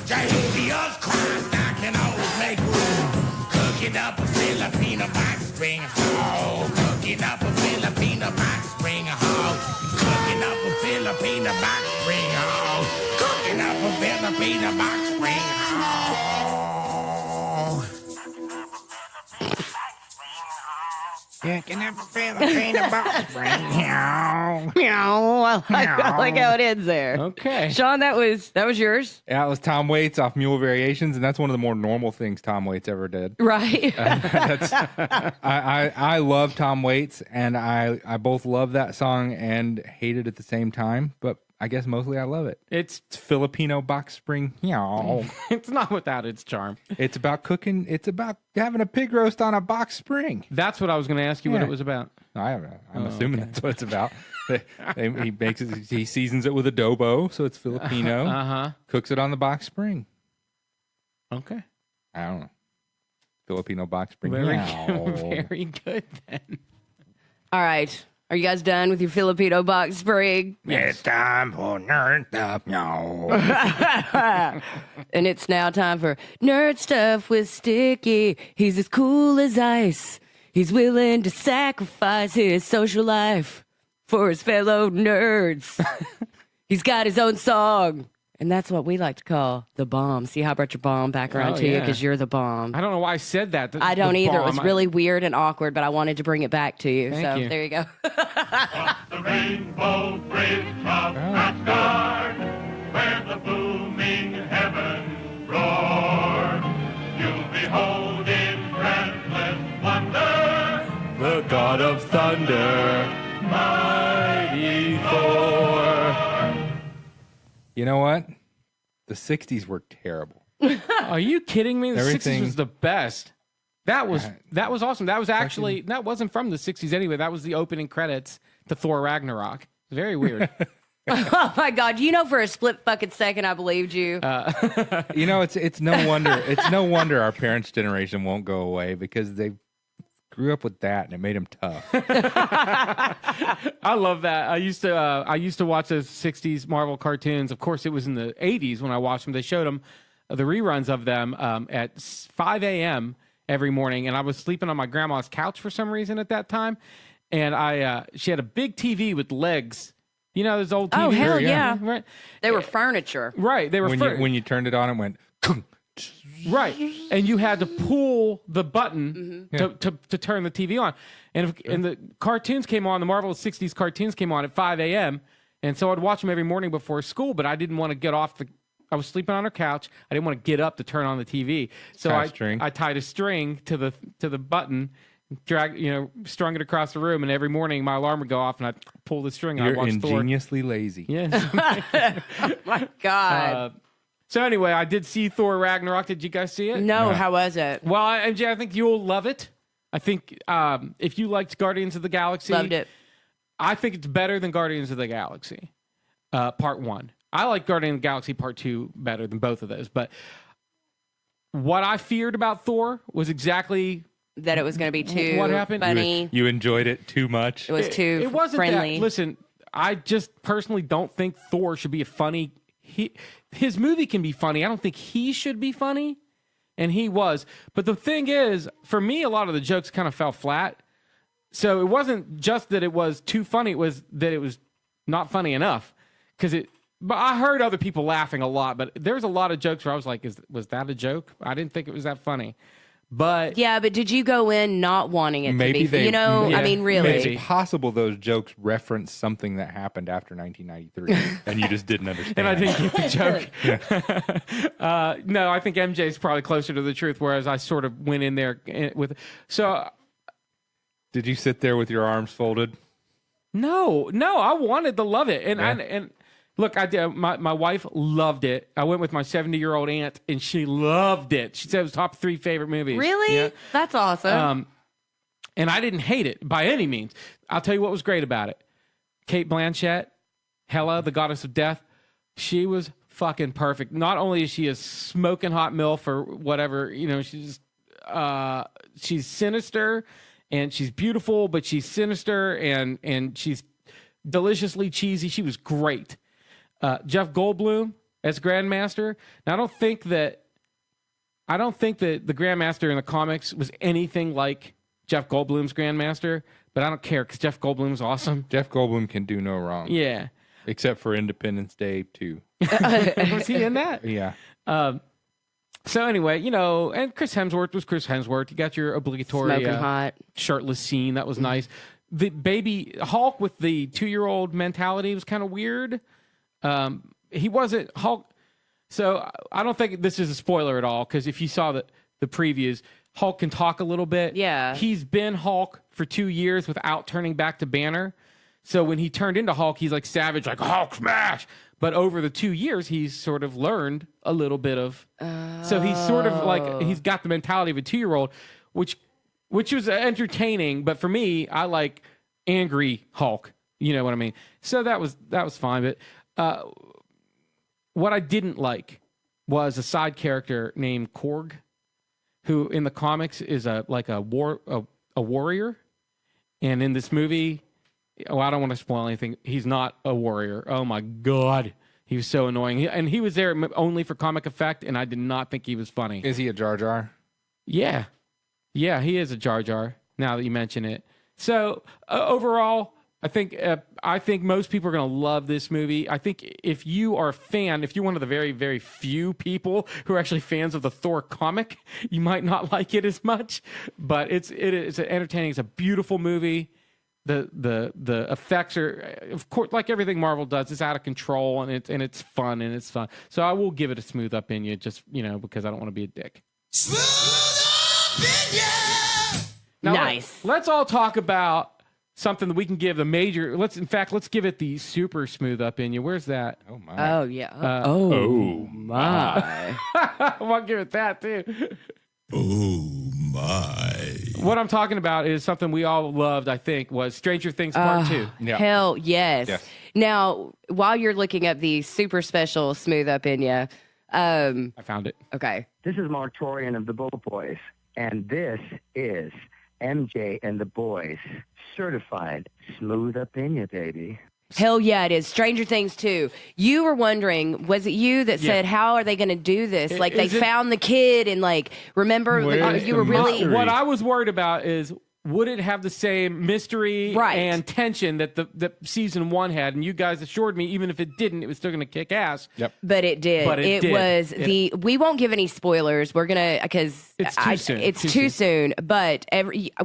Jesus Christ, I can always make room. Cooking up a Filipino box spring hog. Cooking up a Filipino box spring hog. Cooking up a Filipino box spring hog. Cooking up a Filipino box spring hog. Cooking up a Filipino box spring hog. Meow. I like how it ends there. Okay. Sean, that was yours, Yeah, it was Tom Waits off Mule Variations, and that's one of the more normal things Tom Waits ever did. right? I love Tom Waits, and I both love that song and hate it at the same time, but I guess mostly I love it. It's Filipino box spring. Meow. it's not without its charm. It's about cooking. It's about having a pig roast on a box spring. That's what I was going to ask you what Yeah. it was about. I'm assuming that's what it's about. He makes it. He seasons it with adobo, so it's Filipino. Uh-huh. Cooks it on the box spring. Okay. I don't know. Filipino box spring. Very, Meow. very good then. All right. Are you guys done with your Filipino box spring? It's time for nerd stuff, y'all. And it's now time for Nerd Stuff with Sticky. He's as cool as ice. He's willing to sacrifice his social life for his fellow nerds. He's got his own song. And that's what we like to call the bomb. See how I brought your bomb back around Oh, to you yeah. because you're the bomb. I don't know why I said that. I don't The either. It was bomb. really weird and awkward, but I wanted to bring it back to you. Thank so you. there you go. The Rainbow Bridge of Asgard, where the booming heavens roar. You'll behold in breathless wonder The God of Thunder, mighty Thor. You know what? The 60s were terrible. Are you kidding me? The 60s Everything- was the best. That was awesome. That was actually that wasn't from the 60s anyway. That was the opening credits to Thor Ragnarok. Very weird. Oh my God! You know, for a split fucking second, I believed you. You know, it's no wonder. It's no wonder our parents' generation won't go away because they grew up with that and it made them tough. I love that. I used to watch those 60s Marvel cartoons. Of course, it was in the 80s when I watched them. They showed them the reruns of them at 5 a.m. every morning, and I was sleeping on my grandma's couch for some reason at that time. And she had a big TV with legs. You know those old TVs? Oh, hell yeah. Right. They were furniture. Right. They were when you turned it on, it went. Right, and you had to pull the button to turn the TV on, and the cartoons came on. The Marvel '60s cartoons came on at 5 a.m., and so I'd watch them every morning before school. But I didn't want to get off the. I was sleeping on her couch. I didn't want to get up to turn on the TV, so I tied a string to the button, strung it across the room, and every morning my alarm would go off, and I'd pull the string. You're I'd watch ingeniously lazy. Yeah. My God. So anyway, I did see Thor Ragnarok. Did you guys see it? No, how was it? Well, MJ, I think you'll love it. I think if you liked Guardians of the Galaxy, Loved it. I think it's better than Guardians of the Galaxy, Part 1. I like Guardians of the Galaxy Part 2 better than both of those. But what I feared about Thor was exactly that it was going to be too what happened. funny. You enjoyed it too much. It was too It wasn't friendly. that. Listen, I just personally don't think Thor should be a funny. His movie can be funny. I don't think he should be funny, and he was. But the thing is, for me, a lot of the jokes kind of fell flat. So it wasn't just that it was too funny; it was that it was not funny enough. But I heard other people laughing a lot. But there was a lot of jokes where I was like, "Was that a joke?" I didn't think it was that funny. But yeah, but did you go in not wanting it maybe to be? I mean, really, It's possible those jokes reference something that happened after 1993, and you just didn't understand. And I didn't get the joke. No, I think MJ's probably closer to the truth, whereas I sort of went in there with. So, did you sit there with your arms folded? No, I wanted to love it, and look, I did. My wife loved it. I went with my 70-year-old aunt, and she loved it. She said it was top 3 favorite movies. Really? Yeah. That's awesome. And I didn't hate it by any means. I'll tell you what was great about it. Cate Blanchett, Hela, the goddess of death, she was fucking perfect. Not only is she a smoking hot MILF or whatever, she's sinister and she's beautiful, but she's sinister and she's deliciously cheesy. She was great. Jeff Goldblum as Grandmaster. Now, I don't think that the Grandmaster in the comics was anything like Jeff Goldblum's Grandmaster, but I don't care because Jeff Goldblum's awesome. Jeff Goldblum can do no wrong. Yeah. Except for Independence Day 2. Was he in that? Yeah. So anyway, and Chris Hemsworth was Chris Hemsworth. You got your obligatory Smoking hot shirtless scene. That was nice. The baby Hulk with the 2-year-old mentality was kind of weird. He wasn't Hulk. So I don't think this is a spoiler at all, because if you saw the previews, Hulk can talk a little bit. Yeah. He's been Hulk for 2 years without turning back to Banner. So when he turned into Hulk, he's like savage, like Hulk smash. But over the 2 years, he's sort of learned a little bit of. So he's sort of like, he's got the mentality of a 2-year-old, which was entertaining. But for me, I like angry Hulk. You know what I mean? So that was fine. But what I didn't like was a side character named Korg, who in the comics is a warrior, and in this movie, I don't want to spoil anything. He's not a warrior. Oh my god, he was so annoying, and he was there only for comic effect, and I did not think he was funny. Is he a Jar Jar? Yeah, he is a Jar Jar. Now that you mention it, so overall, I think most people are going to love this movie. I think if you are a fan, if you're one of the very, very few people who are actually fans of the Thor comic, you might not like it as much. But it's entertaining. It's a beautiful movie. The effects are, of course, like everything Marvel does, it's out of control, and it's fun and it's fun. So I will give it a smooth opinion, just because I don't want to be a dick. Smooth opinion. Now, nice. Let's all talk about something that we can give the major. Let's give it the super smooth opinion. Where's that? Oh my. Oh yeah. Oh my. I'll give it that too. Oh my. What I'm talking about is something we all loved, I think, was Stranger Things Part 2. Yeah. Hell yes. Now, while you're looking up the super special smooth opinion, I found it. Okay. This is Mark Torian of the Bull Boys, and this is MJ and the Boys certified smooth opinion, baby. Hell yeah, it is. Stranger Things 2. You were wondering, was it you that said, how are they going to do this? Like, they found the kid and, remember, you were really... What I was worried about is, would it have the same mystery and tension that the season 1 had? And you guys assured me, even if it didn't, it was still going to kick ass. Yep. But it did. We won't give any spoilers. We're going to, because it's too soon. It's too soon. But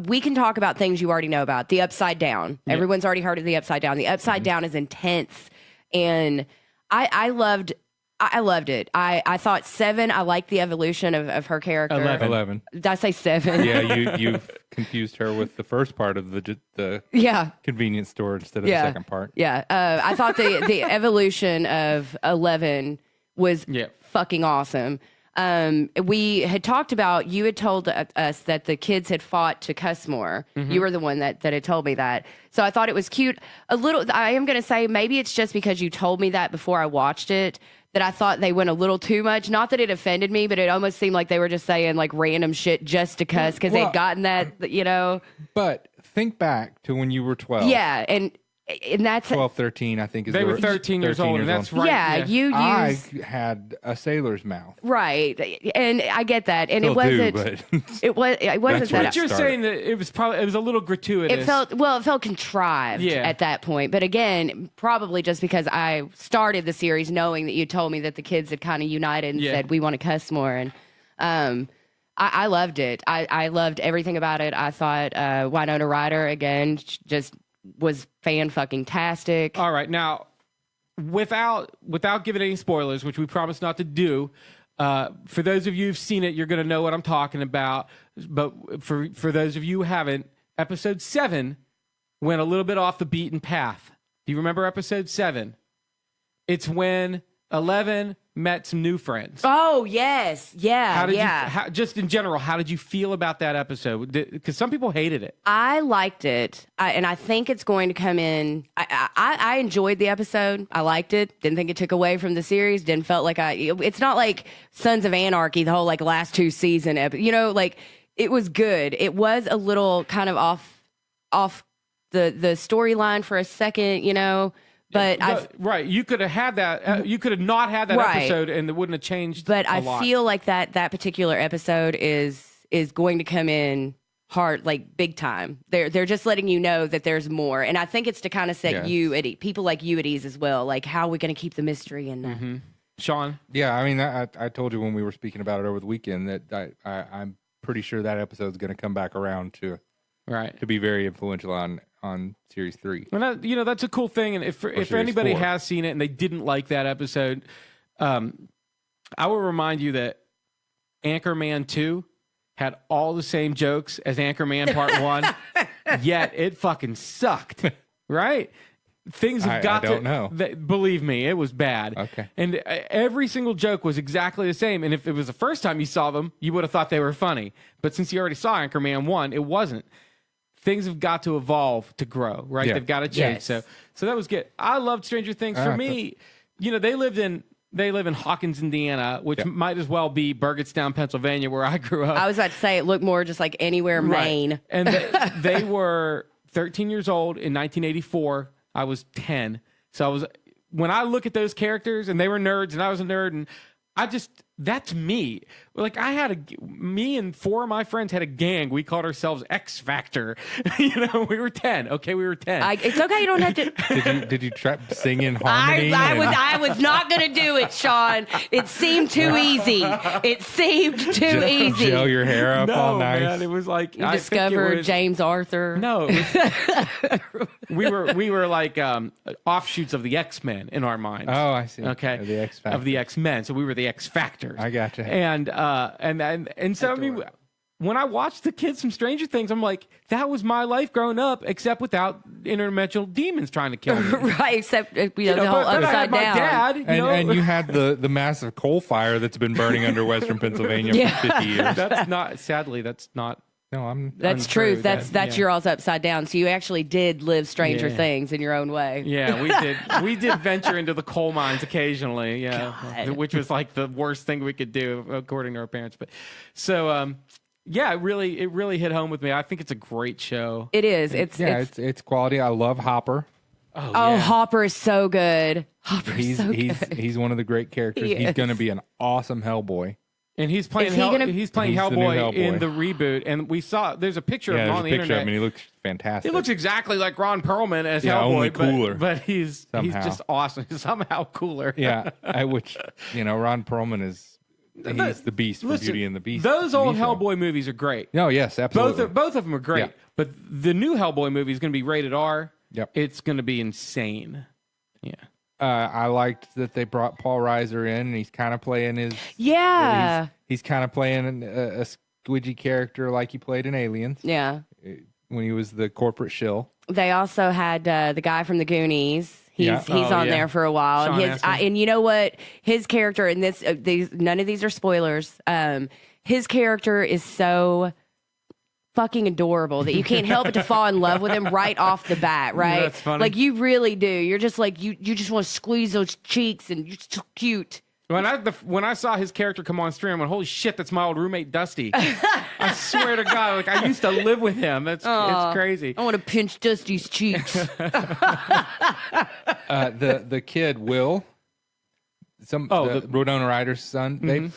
we can talk about things you already know about. The Upside Down. Yep. Everyone's already heard of the Upside Down. The Upside Down is intense. And I loved it. I thought 7, I liked the evolution of her character. 11. Did I say 7? Yeah, you've confused her with the first part of the convenience store instead of the second part. Yeah. I thought the evolution of 11 was fucking awesome. we had talked about, you had told us that the kids had fought to cuss more. Mm-hmm. You were the one that had told me that. So I thought it was cute. A little, I am going to say, maybe it's just because you told me that before I watched it, that I thought they went a little too much. Not that it offended me, but it almost seemed like they were just saying like random shit just to cuss because they'd gotten that, you know. But think back to when you were 12. Yeah, and that's 12, 13, I think is They were the- 13 years old, and that's right. Yeah, you I use had a sailor's mouth. right, and I get that, and Still it wasn't. do, but It wasn't That's that. But you're saying that it was a little gratuitous. It felt contrived at that point. But again, probably just because I started the series knowing that you told me that the kids had kind of united and said we want to cuss more, and I loved it. I loved everything about it. I thought Winona Ryder again just was fan-fucking-tastic. All right, now without giving any spoilers, which we promise not to do. For those of you who've seen it, you're going to know what I'm talking about. But for those of you who haven't, episode 7 went a little bit off the beaten path. Do you remember episode 7? It's when 11 met some new friends. Oh, yes. Yeah, How did yeah. you, just in general, how did you feel about that episode? Because some people hated it. I liked it, and I think it's going to come in. I enjoyed the episode. I liked it. Didn't think it took away from the series. Didn't felt like it's not like Sons of Anarchy, the whole like last 2 season. You know, like it was good. It was a little kind of off the storyline for a second, you know. But right, you could have had that. You could have not had that episode, and it wouldn't have changed. But a I lot. feel like that particular episode is going to come in hard, like big time. They're just letting you know that there's more, and I think it's to kind of set you at people like you at ease as well. Like, how are we going to keep the mystery and Sean? Yeah, I mean, I told you when we were speaking about it over the weekend that I'm pretty sure that episode's going to come back around to be very influential on series 3. And that, that's a cool thing. And if anybody 4. has seen it and they didn't like that episode, I will remind you that Anchorman 2 had all the same jokes as Anchorman Part 1, yet it fucking sucked, right? Things have got I don't know. Believe me, it was bad. Okay. And every single joke was exactly the same. And if it was the first time you saw them, you would have thought they were funny. But since you already saw Anchorman 1, it wasn't. Things have got to evolve to grow, right? Yeah. They've got to change. Yes. So that was good. I loved Stranger Things. For me, they live in Hawkins, Indiana, which might as well be Burgettstown, Pennsylvania, where I grew up. I was about to say it looked more just like anywhere Maine. And they were 13 years old in 1984. I was 10. So when I look at those characters, and they were nerds, and I was a nerd, and that's me. Like me and 4 of my friends had a gang. We called ourselves X Factor. We were 10. Okay, we were 10. It's okay. You don't have to. Did you try sing in harmony? I was not going to do it, Sean. It seemed too easy. It seemed too easy. Gel your hair up all nice. Man, it was like You discovered James Arthur. No, we were like offshoots of the X-Men in our minds. Oh, I see. Okay, Of the X Factor. of the X-Men. So we were the X Factors. I gotcha. And so I mean, when I watched the kids from Stranger Things, I'm like, that was my life growing up, except without interdimensional demons trying to kill me. Right, except the whole but I upside had my down. dad, And you had the massive coal fire that's been burning under Western Pennsylvania for 50 years. That's not. No, That's untrue. truth. That's your all's upside down. So you actually did live Stranger Yeah. Things in your own way. Yeah, we did. We did venture into the coal mines occasionally. Yeah, God. which was like the worst thing we could do according to our parents. But so, yeah, it really hit home with me. I think it's a great show. It is. It's quality. I love Hopper. Oh, Hopper is so good. Hopper's so good. He's one of the great characters. He He's is. going to be an awesome Hellboy. And he's playing Is he gonna- he's playing He's the new Hellboy in Hellboy. the reboot, and we saw there's a picture of him There's on a the picture internet. of him, and he looks fantastic. He looks exactly like Ron Perlman as Yeah, Hellboy, only cooler. but he's Somehow. just awesome. Somehow cooler. Yeah, which Ron Perlman is he's the Beast from Listen, Beauty and the Beast. Those old TV show. Hellboy movies are great. No, yes, absolutely. Both of them are great. Yeah. But the new Hellboy movie is going to be rated R. Yep. It's going to be insane. Yeah. I liked that they brought Paul Reiser in, and he's kind of playing his. Yeah. He's kind of playing a squidgy character like he played in Aliens. Yeah. When he was the corporate shill. They also had the guy from the Goonies. He's Oh, on yeah. there for a while, Sean and Astin. and you know what? His character in this, none of these are spoilers. His character is so fucking adorable that you can't help but to fall in love with him right off the bat, right? That's funny. Like you really do. You're just like you just want to squeeze those cheeks, and you're so cute. When I saw his character come on stream, I went, holy shit, that's my old roommate Dusty. I swear to God, like I used to live with him. It's crazy. I want to pinch Dusty's cheeks. The kid Will, the Winona Ryder's son. They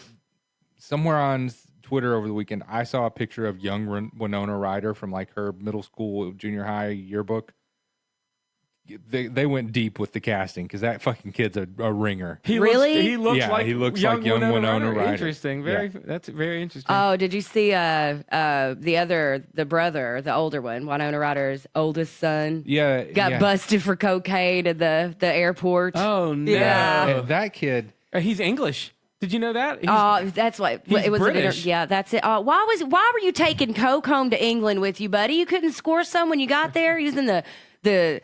somewhere on Twitter over the weekend, I saw a picture of young Winona Ryder from like her middle school, junior high yearbook. They went deep with the casting because that fucking kid's a ringer. He looks like young Winona Ryder. Interesting. That's very interesting. Oh, did you see the brother, the older one, Winona Ryder's oldest son? Yeah, got busted for cocaine at the airport. Oh no, yeah. That kid. He's English. Did you know that? That's why he's it was. British. Yeah, that's it. Why were you taking coke home to England with you, buddy? You couldn't score some when you got there. He was in the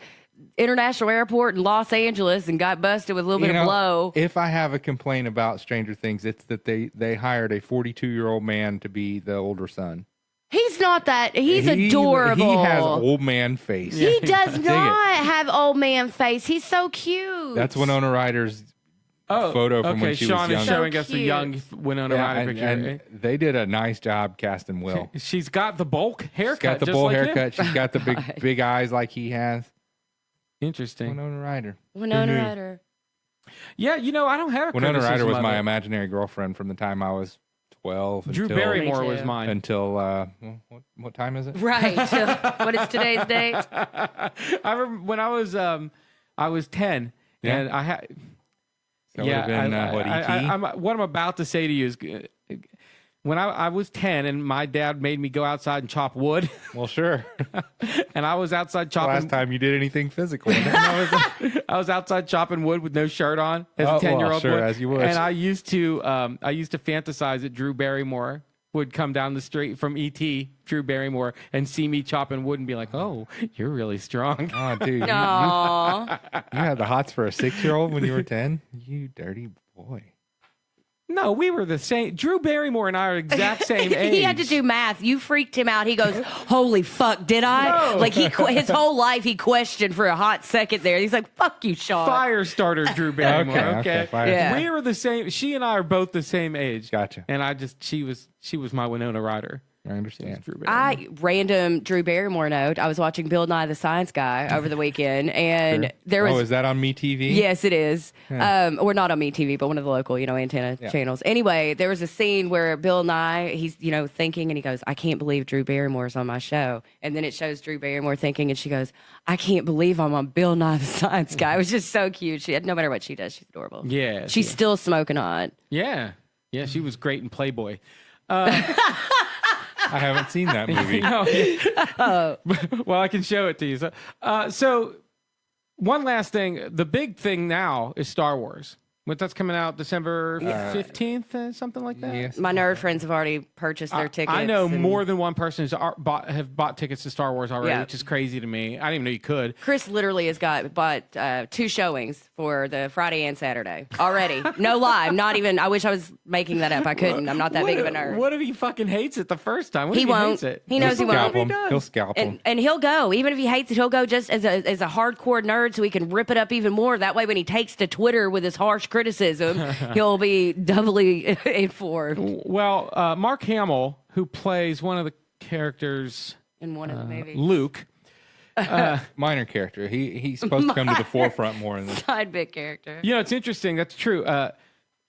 international airport in Los Angeles and got busted with a little bit of blow. If I have a complaint about Stranger Things, it's that they hired a 42-year-old man to be the older son. He's not that. He's adorable. He has old man face. He does not have old man face. He's so cute. That's Winona Ryder's photo from when she Sean was young. is showing us the young Winona Ryder picture. And they did a nice job casting Will. She's got the bulk haircut. She's got the just bowl like haircut. him. She's got the big eyes like he has. Interesting. Winona Ryder. Winona Ryder. Yeah, I don't have a Winona Ryder was criticism my of it. imaginary girlremember from the time I was 12. Drew until, Barrymore was mine. Until, what time is it? Right. What is today's date? I remember when I was 10, and I had... That would have been, E.T.? What I'm about to say to you is... When I was 10 and my dad made me go outside and chop wood. Well, sure. And I was outside chopping. Last time you did anything physical. I was outside chopping wood with no shirt on as a 10-year-old sure, boy. as you would. And I used to fantasize that Drew Barrymore would come down the street from E.T., Drew Barrymore, and see me chopping wood and be like, oh, you're really strong. Oh, dude. Aww. You had the hots for a 6-year-old when you were 10? You dirty boy. No, we were the same. Drew Barrymore and I are exact same age. He had to do math. You freaked him out. He goes, holy fuck, did I? No. Like his whole life he questioned for a hot second there. He's like, fuck you, Sean. Fire starter Drew Barrymore. Okay, fire. Yeah. We were the same. She and I are both the same age. Gotcha. And she was my Winona Ryder. I understand. Random Drew Barrymore note. I was watching Bill Nye the Science Guy over the weekend, and there was. Oh, is that on MeTV? Yes, it is. Yeah. Or not on MeTV, but one of the local, antenna channels. Anyway, there was a scene where Bill Nye, he's, thinking, and he goes, I can't believe Drew Barrymore's on my show. And then it shows Drew Barrymore thinking, and she goes, I can't believe I'm on Bill Nye the Science Guy. It was just so cute. No matter what she does, she's adorable. Yeah. She's still smoking hot. Yeah. Yeah, she was great in Playboy. I haven't seen that movie. Well, I can show it to you. So one last thing. The big thing now is Star Wars. That's coming out December 15th, something like that. Yes. My nerd friends have already purchased their tickets. I know more than one person has bought tickets to Star Wars already, Yeah. which is crazy to me. I didn't even know you could. Chris literally has bought 2 showings for the Friday and Saturday already. No lie. I'm not even. I wish I was making that up. I couldn't. I'm not that big of a nerd. What if he fucking hates it the first time? What He if he won't. hates it? He knows he won't. He'll scalp him. And he'll go. Even if he hates it, he'll go just as a hardcore nerd so he can rip it up even more. That way, when he takes to Twitter with his harsh criticism, he'll be doubly informed. Well, Mark Hamill, who plays one of the characters in one of the movies, Luke, minor character. He's supposed to come to the forefront more in this. Side bit character. It's interesting. That's true.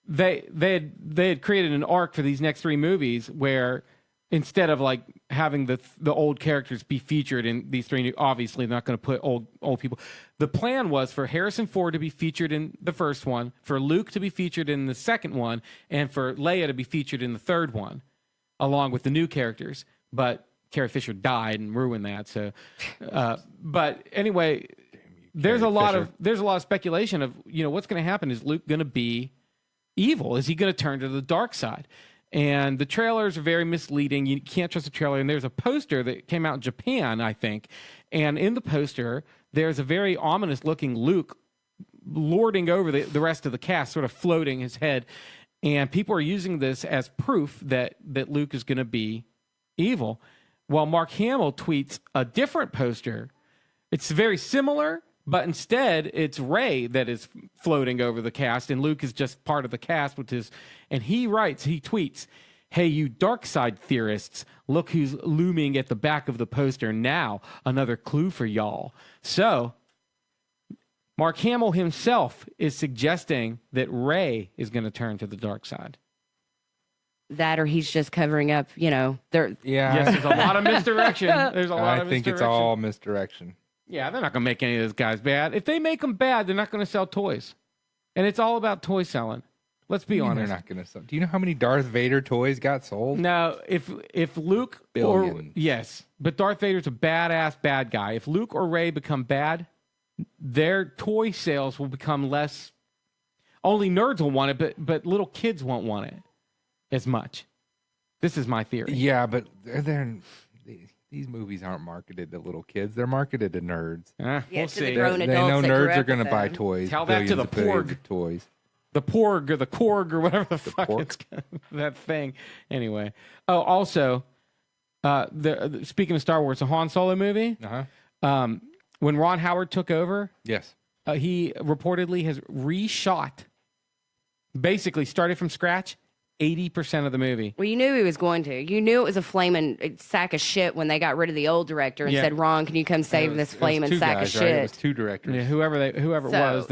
They had created an arc for these next 3 movies where instead of like having the old characters be featured in these 3 new, obviously they're not going to put old people. The plan was for Harrison Ford to be featured in the first one, for Luke to be featured in the second one, and for Leia to be featured in the third one, along with the new characters. But Carrie Fisher died and ruined that. So, but anyway, there's a lot of speculation of what's going to happen. Is Luke going to be evil? Is he going to turn to the dark side? And the trailers are very misleading. You can't trust the trailer. And there's a poster that came out in Japan, I think. And in the poster, there's a very ominous-looking Luke lording over the rest of the cast, sort of floating his head. And people are using this as proof that Luke is going to be evil. While Mark Hamill tweets a different poster. It's very similar, but instead it's Rey that is floating over the cast, and Luke is just part of the cast, and he tweets, "Hey, you dark side theorists, look who's looming at the back of the poster now. Another clue for y'all." So, Mark Hamill himself is suggesting that Rey is going to turn to the dark side. That, or he's just covering up, Yes, there's a lot of misdirection. I think it's all misdirection. Yeah, they're not going to make any of those guys bad. If they make them bad, they're not going to sell toys. And it's all about toy selling. Let's be honest. They're not going to sell. Do you know how many Darth Vader toys got sold? No, if Luke Billions. yes, but Darth Vader's a badass bad guy. If Luke or Rey become bad, their toy sales will become less. Only nerds will want it, but little kids won't want it as much. This is my theory. Yeah, but these movies aren't marketed to little kids. They're marketed to nerds. We'll see. The grown They adults know that nerds grew are up going to with buy them. toys. Tell that to the billions porg. of toys. The porg or the korg or whatever the fuck it's that thing. Anyway. Oh, also, speaking of Star Wars, the Han Solo movie. When Ron Howard took over, yes, he reportedly has reshot, basically started from scratch, 80% of the movie. Well, you knew he was going to. You knew it was a flaming sack of shit when they got rid of the old director and said, "Ron, can you come save this flaming sack of shit?" Right? It was two directors. Yeah, whoever it was,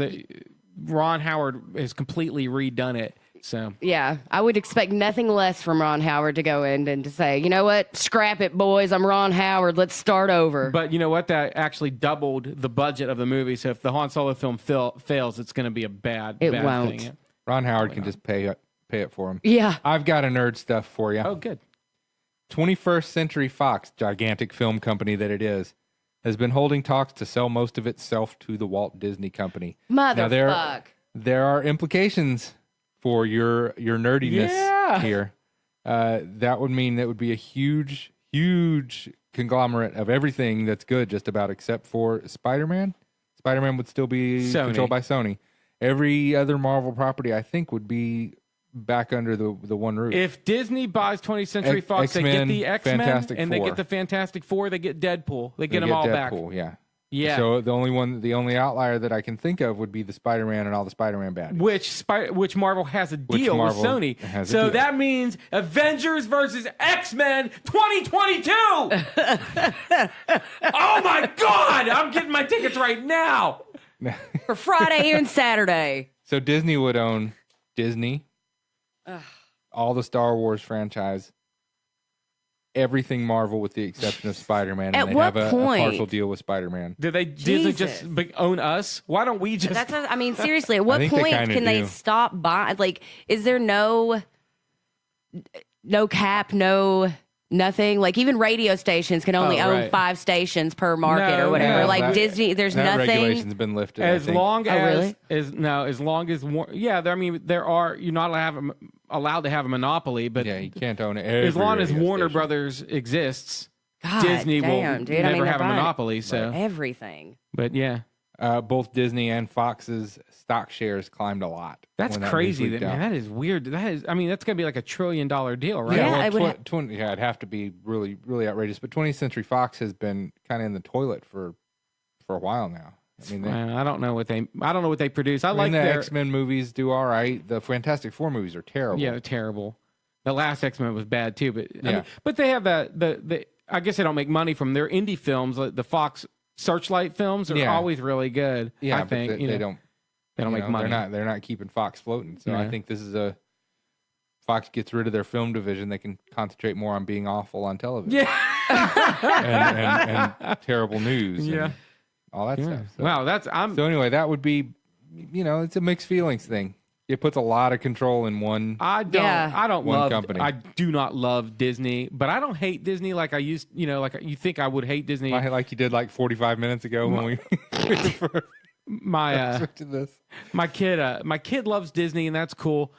Ron Howard has completely redone it. So yeah, I would expect nothing less from Ron Howard to go in and to say, "You know what? Scrap it, boys. I'm Ron Howard. Let's start over." But you know what? That actually doubled the budget of the movie. So if the Han Solo film fails, it's going to be a bad won't. thing. Ron Howard can just pay it for him. Yeah. I've got a nerd stuff for you. Oh, good. 21st Century Fox, gigantic film company that it is, has been holding talks to sell most of itself to the Walt Disney Company. Motherfuck. There are implications for your nerdiness here. That would mean that would be a huge, huge conglomerate of everything that's good, just about, except for Spider-Man. Spider-Man would still be controlled by Sony. Every other Marvel property, I think, would be back under the one roof. If Disney buys 20th Century Fox, they get the X-Men, and they get the Fantastic Four, they get Deadpool. They get them all back. Yeah. Yeah. So the only outlier that I can think of would be the Spider-Man and all the Spider-Man baddies. Which Marvel has a deal with Sony. So that means Avengers versus X-Men 2022. Oh my God! I'm getting my tickets right now for Friday and Saturday. So Disney would own Disney, all the Star Wars franchise, everything Marvel with the exception of Spider-Man, and they have a partial deal with Spider-Man. Do they just own us? Why don't we just? I mean, seriously, at what point can they stop buying? Like, is there no cap, no nothing? Like, even radio stations can only own 5 stations per market or whatever. Like Disney, there's that nothing. Regulation's been lifted. As long as really? you're not allowed to have a monopoly, but you can't own it. As long as Warner Brothers exists, God Disney will dude. never have a monopoly. So everything. But yeah, both Disney and Fox's stock shares climbed a lot. That's crazy. That is weird. That's gonna be like $1 trillion deal, right? Yeah, it'd have to be really, really outrageous. But 20th Century Fox has been kind of in the toilet for a while now. I mean, I don't know what they produce. I like the their X-Men movies do all right. The Fantastic Four movies are terrible. Yeah, they're terrible. The last X-Men was bad too, but but they have the I guess they don't make money from their indie films. Like the Fox Searchlight films are always really good. Yeah, I think they don't make money. They're not keeping Fox floating. So Yeah. I think this is Fox gets rid of their film division, they can concentrate more on being awful on television. Yeah, and terrible news. And all that stuff. So. Wow, So anyway, that would be, it's a mixed feelings thing. It puts a lot of control in one. I don't one love company. I do not love Disney, but I don't hate Disney like I used. Like you think I would hate Disney, like you did like 45 minutes ago when we. My kid loves Disney, and that's cool.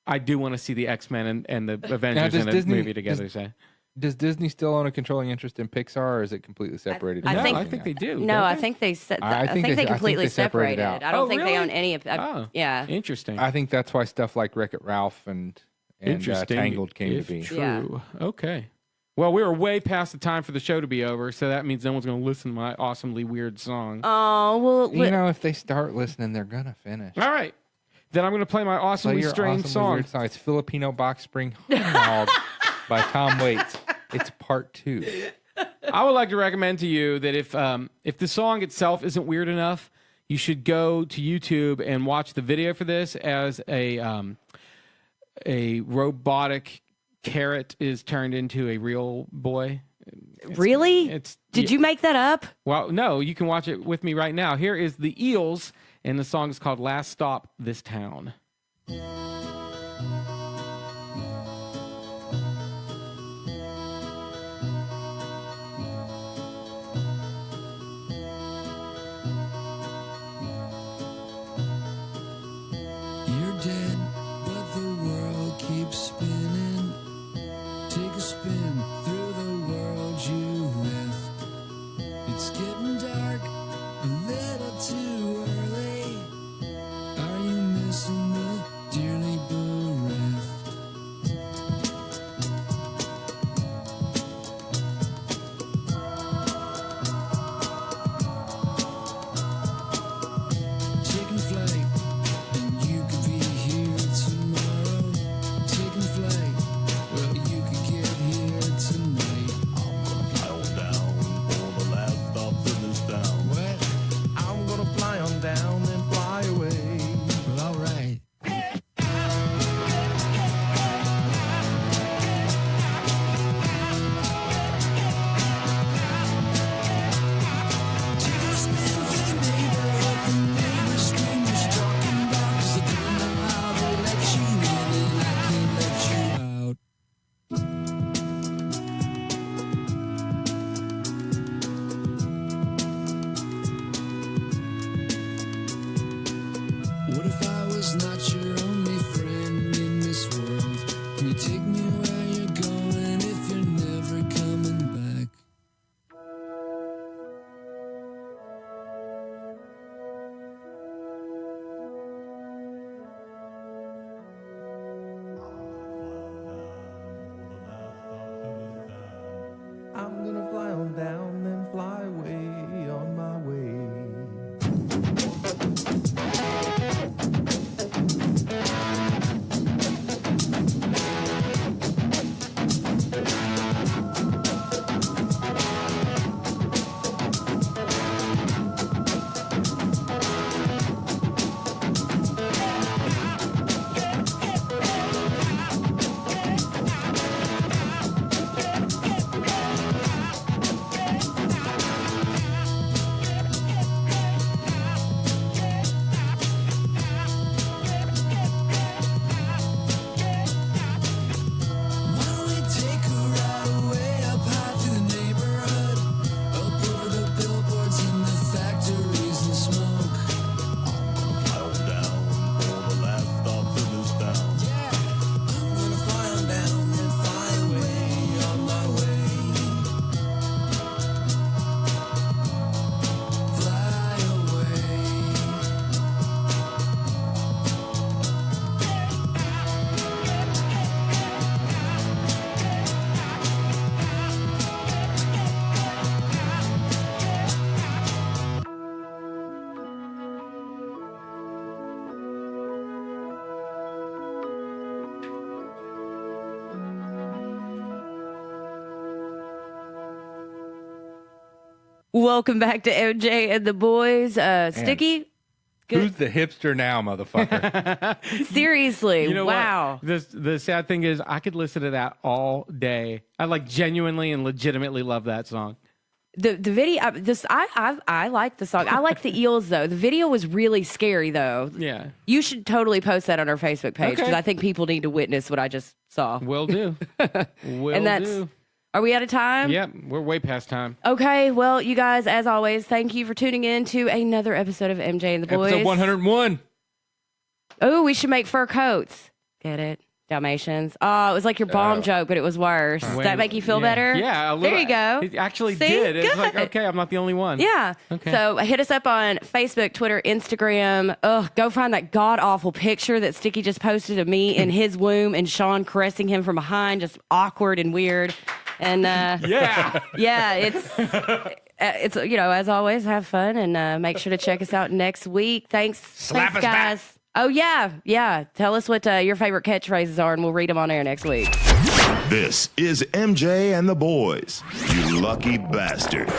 I do want to see the X-Men and the Avengers in a movie together. Does Disney still own a controlling interest in Pixar, or is it completely separated? I think they do. No, I think they I think they they completely separated separated. out. I don't think they really? own any of. Yeah. Interesting. I think that's why stuff like Wreck-It Ralph and Tangled came to if be. True. Okay. Well, we were way past the time for the show to be over, so that means no one's going to listen to my awesomely weird song. Oh well. You know, if they start listening, they're gonna finish. All right. Then I'm going to play my awesomely Play your strange awesomely song. weird song. It's Filipino Box Spring Hog by Tom Waits. It's part 2. I would like to recommend to you that if the song itself isn't weird enough, you should go to YouTube and watch the video for this as a robotic carrot is turned into a real boy. Really? Did you make that up? Well, no, you can watch it with me right now. Here is the Eels, and the song is called Last Stop This Town. You're dead, but the world keeps spinning. Take a spin through the world you left. It's getting dark, a little too early. Are you missing the dearly bereft? Taking flight, and you could be here tomorrow. Taking flight, well, you could get here tonight. Fly on down for the last stop in this town. What? I'm gonna fly on down and fly away. Well, alright. Taking a spin through the neighborhood, the neighbors scream what you talking about. 'Cause I don't know how to let you in and I can't let you out. What if I was not your only friend in this world? Can you take me where you're going if you're never coming back? I'm gonna fly on down and fly away on my way. Why don't we take a ride way up high through the neighborhood, up over the billboards and the factories and smoke? Fly on down for the last stop in this town. I'm gonna fly on down and fly away on my way. Fly away. Welcome back to MJ and the Boys. Sticky, Who's the hipster now, motherfucker? seriously, You know wow. what? The sad thing is, I could listen to that all day. I like genuinely and legitimately love that song. The video, I like the song. I like the Eels though. The video was really scary though. Yeah. You should totally post that on our Facebook page because Okay. I think people need to witness what I just saw. Will do. Will And that's- do. Are we out of time? Yep, we're way past time. Okay, well, you guys, as always, thank you for tuning in to another episode of MJ and the Boys. Episode 101. Oh, we should make fur coats. Get it? Dalmatians. Oh, it was like your bomb joke, but it was worse. Does that make you feel better? Yeah, a little, there you go. It actually See? did. It's Good. like, okay, I'm not the only one. Yeah. Okay. So hit us up on Facebook, Twitter, Instagram. Go find that god awful picture that Sticky just posted of me in his womb and Sean caressing him from behind, just awkward and weird. And yeah, it's as always, have fun and make sure to check us out next week. Thanks, us guys. back. Oh yeah. Tell us what your favorite catchphrases are, and we'll read them on air next week. This is MJ and the boys. You lucky bastards.